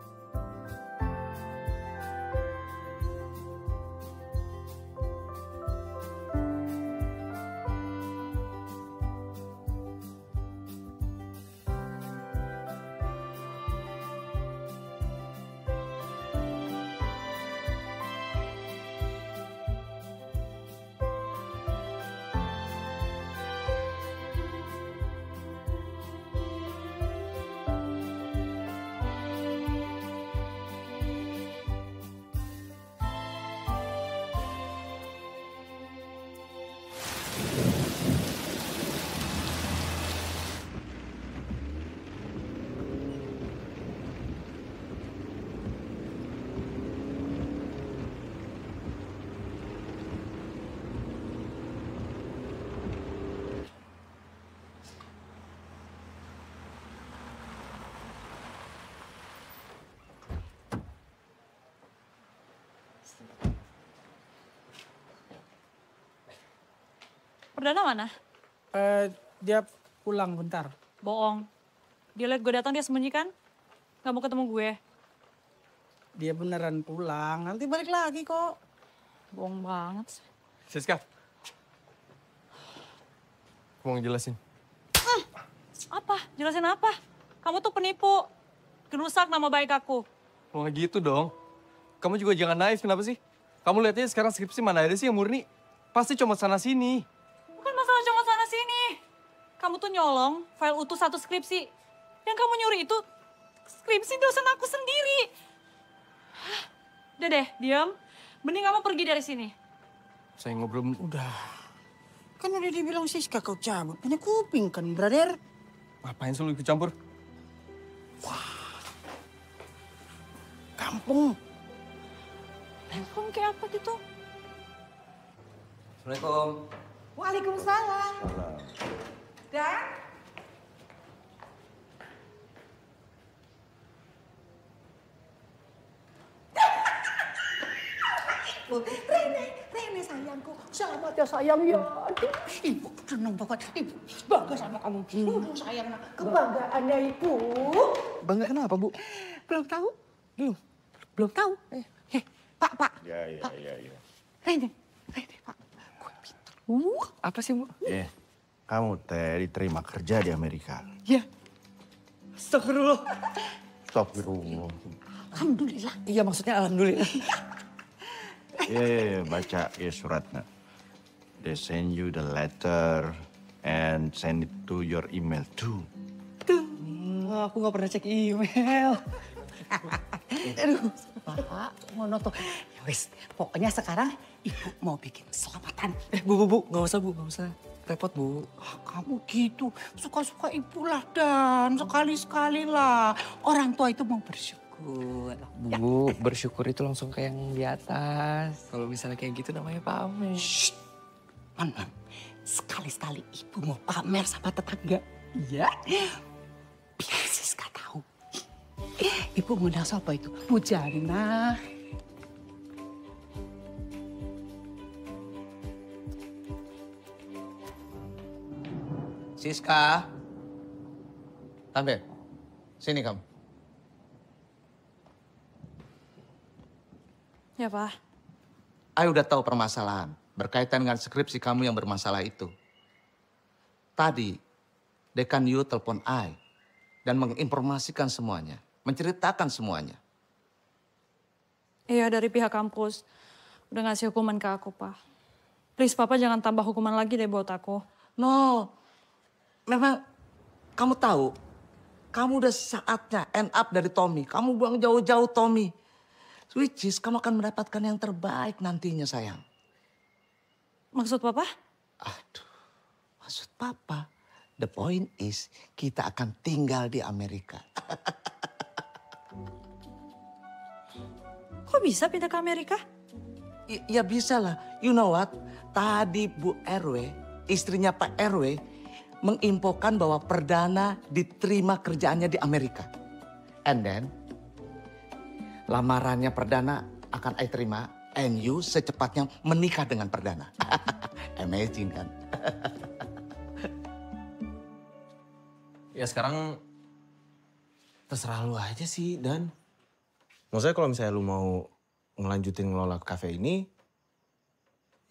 Perdana mana? Dia pulang bentar. Bohong. Dia lihat gue datang, dia sembunyikan. Gak mau ketemu gue. Dia beneran pulang, nanti balik lagi kok. Bohong banget. Siska. Aku mau ngejelasin. Apa? Jelasin apa? Kamu tuh penipu. Gerusak nama baik aku. Oh gitu dong. Kamu juga jangan naif, kenapa sih? Kamu lihatnya sekarang skripsi mana ada sih yang murni? Pasti cuma sana-sini. Bukan masalah cuma sana-sini. Kamu tuh nyolong file utuh satu skripsi. Yang kamu nyuri itu skripsi dosen aku sendiri. Udah deh, diam. Mending kamu pergi dari sini. Saya ngobrol. Udah. Kan udah dibilang Siska kau cabut. Punya kuping kan, brother? Ngapain sih lu ikut campur? Kampung. Kamu kayak apa gitu? Assalamualaikum. Waalaikumsalam. Dan? Rene Rene sayangku, selamat ya sayang ya. Aduh, ibu seneng banget, ibu bangga sama kamu. Sayang, kebanggaannya ibu. Bangga kenapa, Bu? Belum tahu? Belum tahu. Pak. Ya. Rene, Pak. Apa sih, Bu? Kamu teh diterima kerja di Amerika. Ya. Astagfirullah. Astagfirullah. Alhamdulillah. Iya, maksudnya alhamdulillah. Iya, baca ya suratnya. They send you the letter and send it to your email too. Aku nggak pernah cek email. Aduh, Pak, ngono tuh. Ya wis, pokoknya sekarang ibu mau bikin selamatan. Bu, nggak usah, Bu, nggak usah. Repot, Bu. Kamu gitu, suka-suka ibu lah Dan, sekali-sekali lah. Orang tua itu mau bersyukur. Bu, bersyukur itu langsung kayak yang di atas. Kalau misalnya kayak gitu namanya pamer. Shh, Man, sekali-sekali ibu mau pamer sama tetangga. Iya, biar Siska tahu. Ibu ngundang siapa itu? Bu Jana. Siska. Tante, sini kamu. Ya, Pak. Ayo udah tahu permasalahan berkaitan dengan skripsi kamu yang bermasalah itu. Tadi, Dekan Yu telepon Ai dan menginformasikan semuanya, menceritakan semuanya. Iya, dari pihak kampus. Udah ngasih hukuman ke aku, Pak. Please, Papa jangan tambah hukuman lagi deh buat aku. No, memang kamu tahu, kamu udah saatnya end up dari Tommy. Kamu buang jauh-jauh Tommy. Which is kamu akan mendapatkan yang terbaik nantinya, sayang. Maksud Papa? Maksud Papa, the point is kita akan tinggal di Amerika. Kok bisa pindah ke Amerika? Ya bisa lah. You know what? Tadi Bu RW, istrinya Pak RW, menginfokan bahwa Perdana diterima kerjaannya di Amerika. And then, lamarannya Perdana akan I terima, and you secepatnya menikah dengan Perdana. Amazing kan? Ya sekarang terserah lu aja sih, Dan. Maksudnya kalau misalnya lu mau ngelanjutin ngelola kafe ini,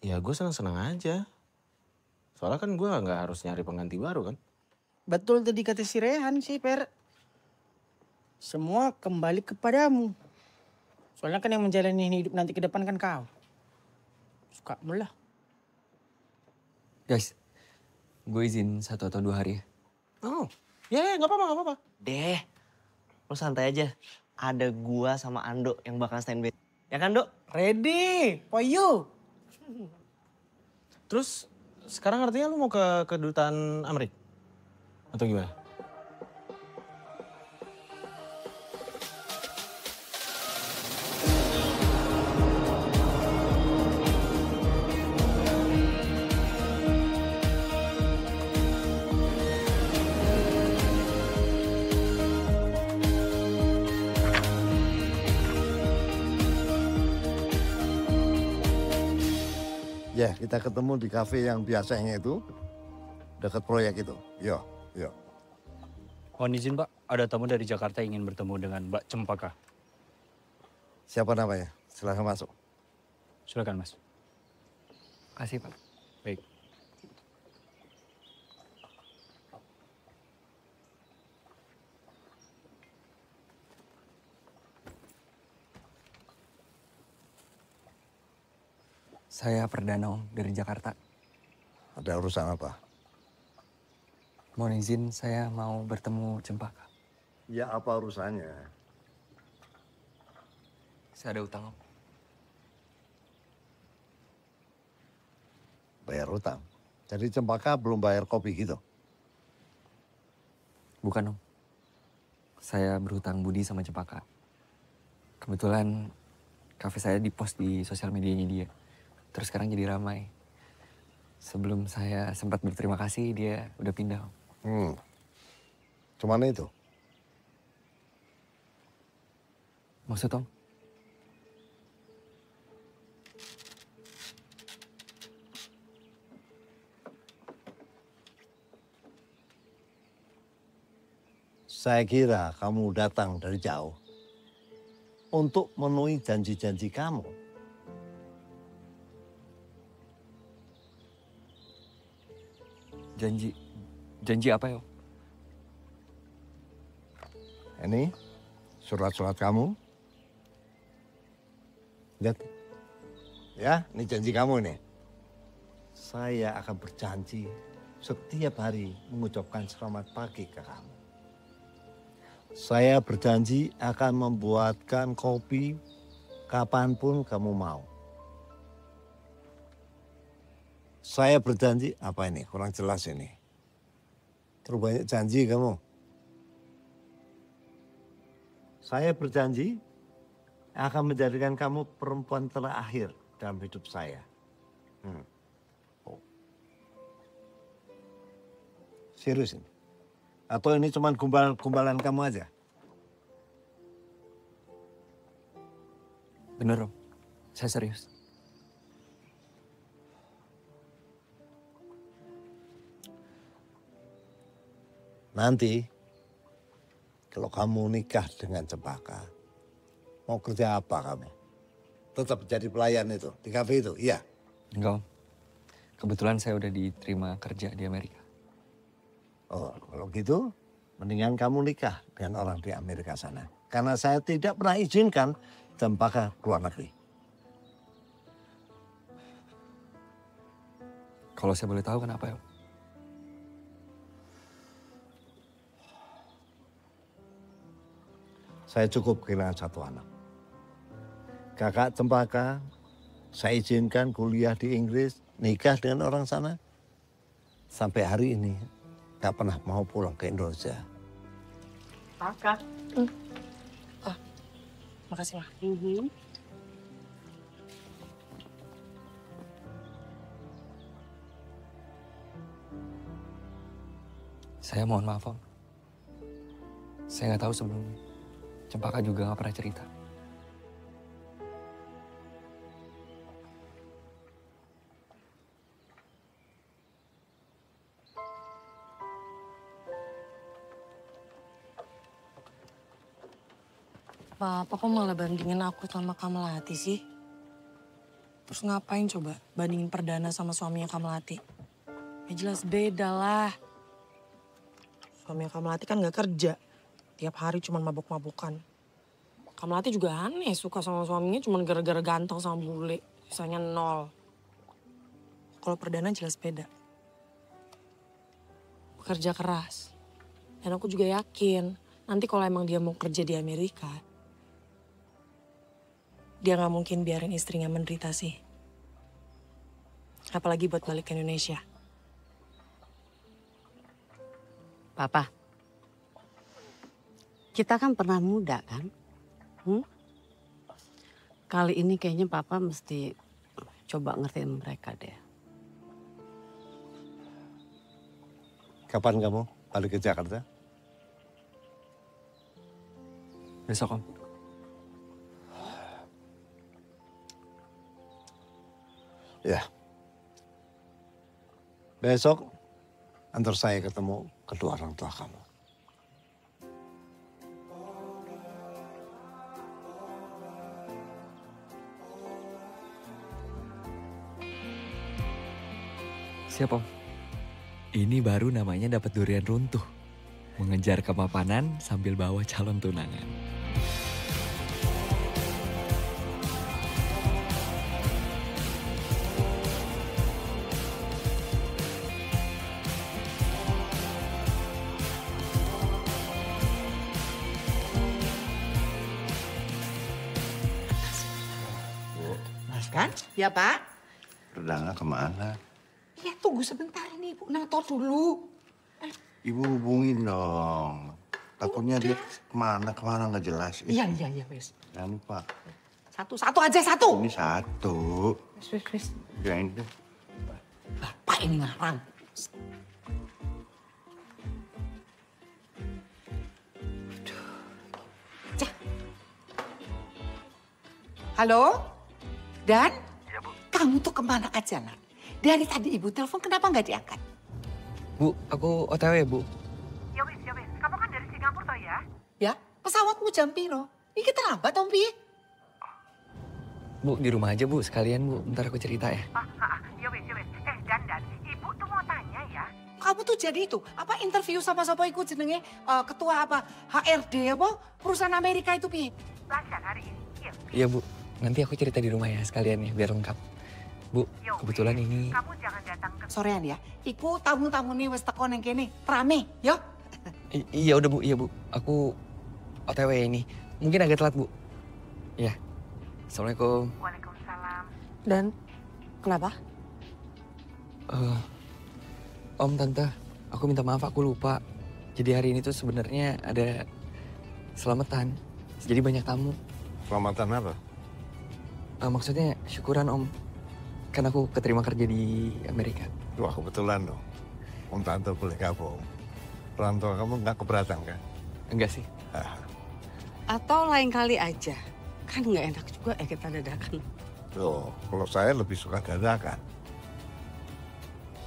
ya gue senang-senang aja. Soalnya kan gue nggak harus nyari pengganti baru kan. Betul tadi kata si Rehan sih, Per. Semua kembali kepadamu. Soalnya kan yang menjalani hidup nanti ke depan kan kau. Suka mulah. Guys, gue izin 1 atau 2 hari ya. Oh, ya nggak apa-apa. Deh, lo santai aja. Ada gua sama Ando yang bakal standby. Ya kan, Dok? Ready for you. Terus sekarang artinya lu mau ke kedutaan Amerika? Atau gimana? Ya, kita ketemu di kafe yang biasanya itu, dekat proyek itu. Yo. Mohon izin Pak, ada tamu dari Jakarta ingin bertemu dengan Mbak Cempaka. Siapa namanya? Silahkan masuk. Silakan Mas. Kasih Pak. Baik. Saya Perdana Om, dari Jakarta. Ada urusan apa? Mohon izin saya mau bertemu Cempaka. Ya apa urusannya? Saya ada utang Om. Bayar utang? Jadi Cempaka belum bayar kopi gitu? Bukan Om. Saya berhutang budi sama Cempaka. Kebetulan kafe saya di-post di sosial medianya dia. Terus sekarang jadi ramai. Sebelum saya sempat berterima kasih, dia udah pindah. Cuman itu? Maksud Om? Saya kira kamu datang dari jauh untuk memenuhi janji-janji kamu. Janji apa ya? Ini surat-surat kamu. Lihat. Ya, ini janji kamu nih. Saya akan berjanji setiap hari mengucapkan selamat pagi ke kamu. Saya berjanji akan membuatkan kopi kapanpun kamu mau. Saya berjanji, apa ini? Kurang jelas ini. Terlalu banyak janji kamu. Saya berjanji akan menjadikan kamu perempuan terakhir dalam hidup saya. Serius ini? Atau ini cuma gumbalan kamu aja? Bener, Om. Saya serius. Nanti, kalau kamu nikah dengan Cempaka, mau kerja apa kamu? Tetap jadi pelayan itu, di kafe itu, iya? Enggak, Om. Kebetulan saya udah diterima kerja di Amerika. Oh, kalau gitu, mendingan kamu nikah dengan orang di Amerika sana. Karena saya tidak pernah izinkan Cempaka keluar negeri. Kalau saya boleh tahu kenapa ya, Om? Saya cukup kehilangan satu anak. Kakak Cempaka, saya izinkan kuliah di Inggris, nikah dengan orang sana. Sampai hari ini, gak pernah mau pulang ke Indonesia. Kakak. Makasih, Ma. Saya mohon maaf, Om. Saya nggak tahu sebelumnya. Cempaka juga nggak pernah cerita. Papa kok malah bandingin aku sama Kamelati sih? Terus ngapain coba bandingin Perdana sama suaminya Kamelati? Ya jelas beda lah. Suaminya Kamelati kan gak kerja. Tiap hari cuma mabuk-mabukan. Kamelati juga aneh suka sama suaminya cuma gara-gara ganteng sama bule. Sisanya 0. Kalau Perdana jelas beda. Bekerja keras. Dan aku juga yakin nanti kalau emang dia mau kerja di Amerika, dia gak mungkin biarin istrinya menderita sih. Apalagi buat balik ke Indonesia. Papa, kita kan pernah muda kan? Kali ini kayaknya Papa mesti coba ngertiin mereka deh. Kapan kamu balik ke Jakarta? Besok, Om. Ya. Besok antar saya ketemu kedua orang tua kamu. Siap, Om. Ini baru namanya dapat durian runtuh. Mengejar kemapanan sambil bawa calon tunangan. Kan? Ya, Pak. Perdana kemana? Ya, tunggu sebentar ini, Ibu nator dulu. Ibu hubungin dong. Takutnya dia kemana nggak jelas. Iya, wes. Jangan lupa. Satu aja, satu. Ini satu. Wes. Jangan deh. Bapak ini ngarang. Halo? Dan? Iya, Bu. Kamu tuh kemana aja, Nak? Dari tadi Ibu telepon, kenapa nggak diangkat? Bu, aku OTW, Bu. Ya wis. Kamu kan dari Singapura toh Ya, pesawatmu jam piro? Iki terlambat Om Pi. Bu, di rumah aja Bu, sekalian Bu. Ntar aku cerita ya. Ya wes. Dan, ibu tuh mau tanya ya. Kamu tuh jadi itu, apa interview sama siapa ikut jenenge ketua apa HRD apa perusahaan Amerika itu Pi? Lancar hari ini. Iya Bu, nanti aku cerita di rumah ya sekalian ya, biar lengkap. Bu, kebetulan ini... Kamu jangan datang ke... Sorean ya, iku tamu-tamu nih wes teko neng kene, rame, yo. Iya udah Bu, iya Bu. Aku OTW ini. Mungkin agak telat Bu. Iya. Assalamualaikum. Waalaikumsalam. Dan kenapa? Om, Tante, aku minta maaf aku lupa. Jadi hari ini tuh sebenarnya ada selamatan. Jadi banyak tamu. Selamatan apa? Maksudnya syukuran Om. Kan aku keterima kerja di Amerika. Wah kebetulan dong. Om Tante boleh gabung. Orang tua kamu nggak keberatan kan? Enggak sih. Atau lain kali aja. Kan nggak enak juga kita dadakan. Tuh, kalau saya lebih suka dadakan.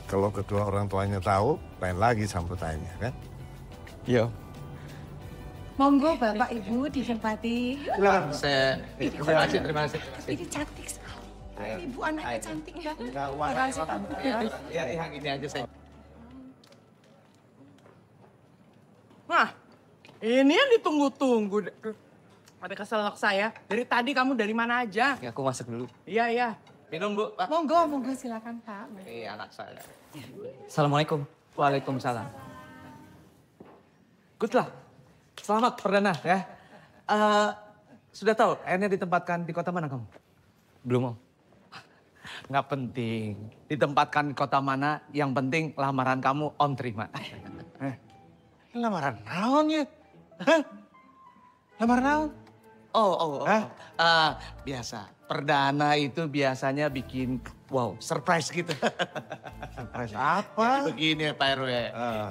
Kalau kedua orang tuanya tahu, lain lagi sambutannya kan? Iya. Monggo Bapak Ibu ditempati. Terima kasih. Ini cantik sekali. Ibu anaknya cantik ya. Terima kasih. Ya, yang ini aja saya. Nah, ini yang ditunggu-tunggu. Ada keselak saya. Dari tadi kamu dari mana aja? Ya, aku masuk dulu. Iya. Minum Bu, Pak. Monggo silakan Pak. Iya, anak saya. Assalamualaikum. Waalaikumsalam. Good lah. Selamat perdana ya. Sudah tahu akhirnya ditempatkan di kota mana kamu? Belum Om. Nggak penting. Ditempatkan di kota mana, yang penting lamaran kamu Om terima. Lamaran naon ya? Lamaran naon? Oh. Biasa. Perdana itu biasanya bikin wow, surprise gitu. Surprise apa? Begini Pak RW.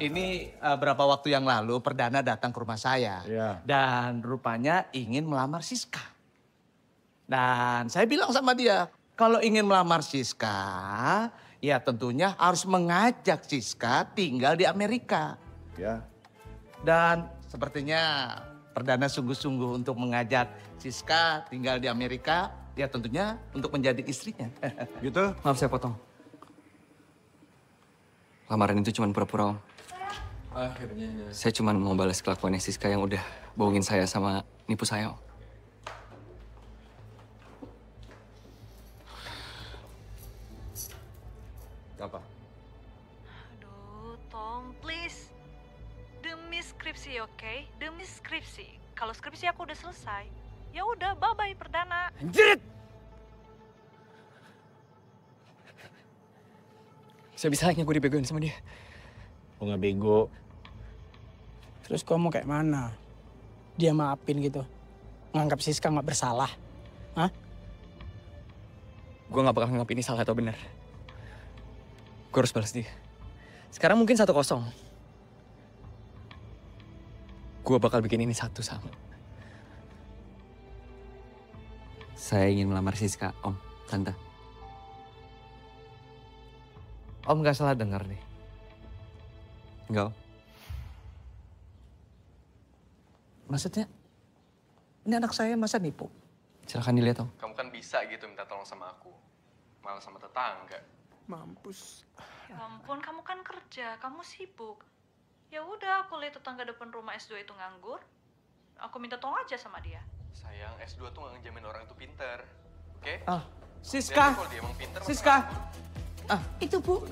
Ini berapa waktu yang lalu Perdana datang ke rumah saya. Dan rupanya ingin melamar Siska. Dan saya bilang sama dia, kalau ingin melamar Siska, ya tentunya harus mengajak Siska tinggal di Amerika. Ya. Dan sepertinya Perdana sungguh-sungguh untuk mengajak Siska tinggal di Amerika. Ya tentunya untuk menjadi istrinya. Gitu? Maaf saya potong. Lamaran itu cuma pura-pura Om. Akhirnya. Saya cuma mau balas kelakuannya Siska yang udah bohongin saya sama nipu saya Om. Apa? Aduh, Tom, please. Demi skripsi, oke? Demi skripsi. Kalau skripsi aku udah selesai, ya udah, bye-bye Perdana. Anjir! Saya bisa gue dibegoin sama dia. Gue nggak bego. Terus kamu kayak mana? Dia maafin gitu? Nganggap Siska nggak bersalah? Hah? Gue gak bakal nganggap ini salah atau benar. Gue harus balas dia. Sekarang mungkin 1-0. Gue bakal bikin ini 1 sama. Saya ingin melamar Siska, Om, Tante. Om gak salah dengar nih. Enggak, Om. Maksudnya, ini anak saya masa nipu? Silahkan dilihat, Om. Kamu kan bisa gitu minta tolong sama aku. Malah sama tetangga. Mampus. Ya ampun, kamu kan kerja, kamu sibuk. Ya udah, aku lihat tetangga depan rumah S2 itu nganggur. Aku minta tolong aja sama dia. Sayang, S2 tuh gak ngejamin orang itu pinter. Oke? Siska! Jadi kalau dia emang pinter, Siska! Itu Bu.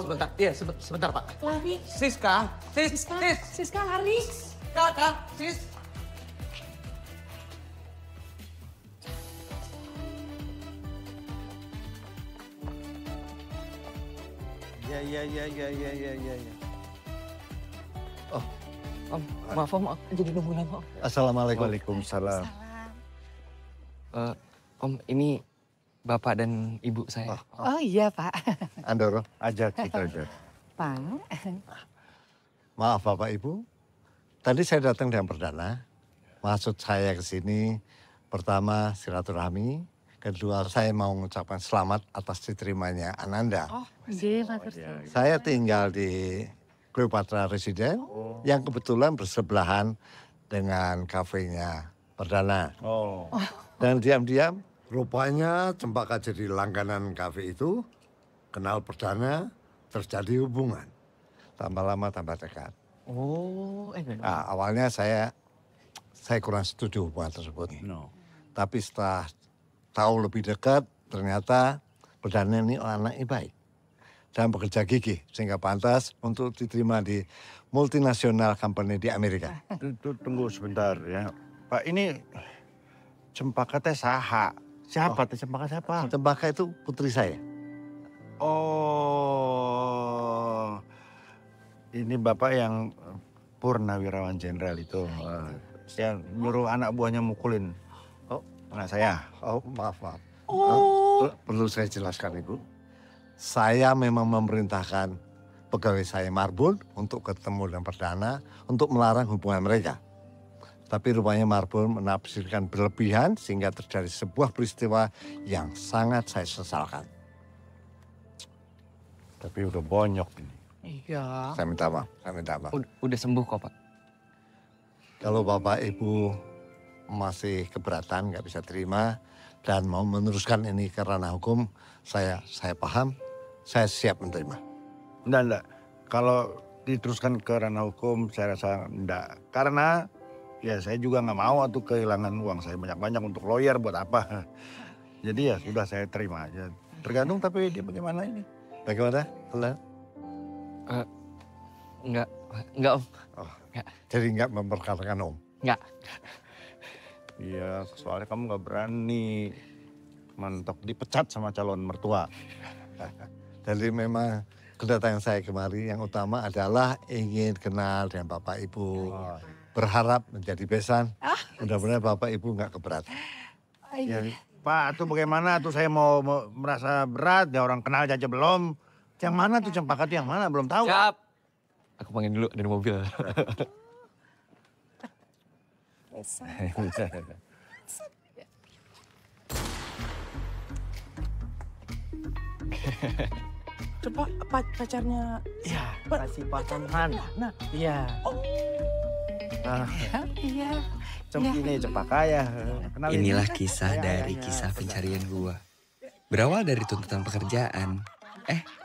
Sebentar, iya sebentar Pak. Lari. Siska! Siska lari. Kakak, Sis! Ya. Oh, Om, maaf Om, aku jadi nunggu lama Om. Assalamualaikum. Waalaikumsalam. Om, ini Bapak dan Ibu saya. Oh iya Pak. Andoro, ajak kita aja. Pak. Maaf Bapak Ibu, tadi saya datang dengan Perdana. Maksud saya ke sini, pertama silaturahmi, kedua saya mau mengucapkan selamat atas diterimanya Ananda. Oh, iya Pak. Saya tinggal di Cleopatra Residen yang kebetulan bersebelahan dengan kafenya Perdana. Oh. Dan diam-diam rupanya Cempaka jadi langganan kafe itu, kenal Perdana, terjadi hubungan. Tambah lama tambah dekat. Oh, Nah, awalnya saya kurang setuju hubungan tersebut. Tapi setelah tahu lebih dekat, ternyata Perdana ini anaknya baik. Dan bekerja gigih, sehingga pantas untuk diterima di multinasional company di Amerika. Tunggu sebentar ya. Pak, ini Cempaka teh saha? Siapa teh Cempaka siapa? Cempaka itu putri saya. Oh, ini Bapak yang Purnawirawan Jenderal itu. Yang nyuruh anak buahnya mukulin anak saya. Oh, maaf. Perlu saya jelaskan, Ibu. Saya memang memerintahkan pegawai saya Marbun untuk ketemu dengan Perdana untuk melarang hubungan mereka. Tapi rupanya Marbun menafsirkan berlebihan sehingga terjadi sebuah peristiwa yang sangat saya sesalkan. Tapi udah bonyok ini. Iya. Saya minta maaf. Udah sembuh kok, Pak. Kalau Bapak Ibu masih keberatan, nggak bisa terima, dan mau meneruskan ini ke ranah hukum, saya paham, saya siap menerima. Enggak. Kalau diteruskan ke ranah hukum, saya rasa enggak. Karena ya saya juga nggak mau tuh kehilangan uang saya banyak-banyak untuk lawyer buat apa. Jadi ya sudah saya terima aja. Tergantung tapi dia bagaimana ini. Bagaimana? Enggak, Om. Oh, jadi enggak memperkarakan Om? Enggak. Iya, soalnya kamu nggak berani mentok dipecat sama calon mertua. Jadi memang kedatangan saya kemari yang utama adalah ingin kenal dengan Bapak Ibu. Berharap menjadi besan. Mudah-mudahan Bapak Ibu nggak keberatan. Ya, Pak, tuh bagaimana tuh saya mau merasa berat, ya orang kenal aja belum. Yang mana tuh Cempaka tuh yang mana belum tahu. Siap. Aku panggil dulu dari mobil. Coba pacarnya. Iya, si pasangan. Nah, iya. Nah, iya. Ini Cempaka ya. Kenalin. Inilah kisah dari kisah pencarian gua. Berawal dari tuntutan pekerjaan,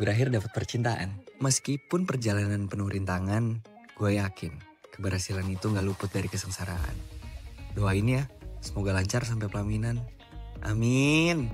berakhir dapat percintaan. Meskipun perjalanan penuh rintangan, gue yakin keberhasilan itu gak luput dari kesengsaraan. Doain ya, semoga lancar sampai pelaminan. Amin.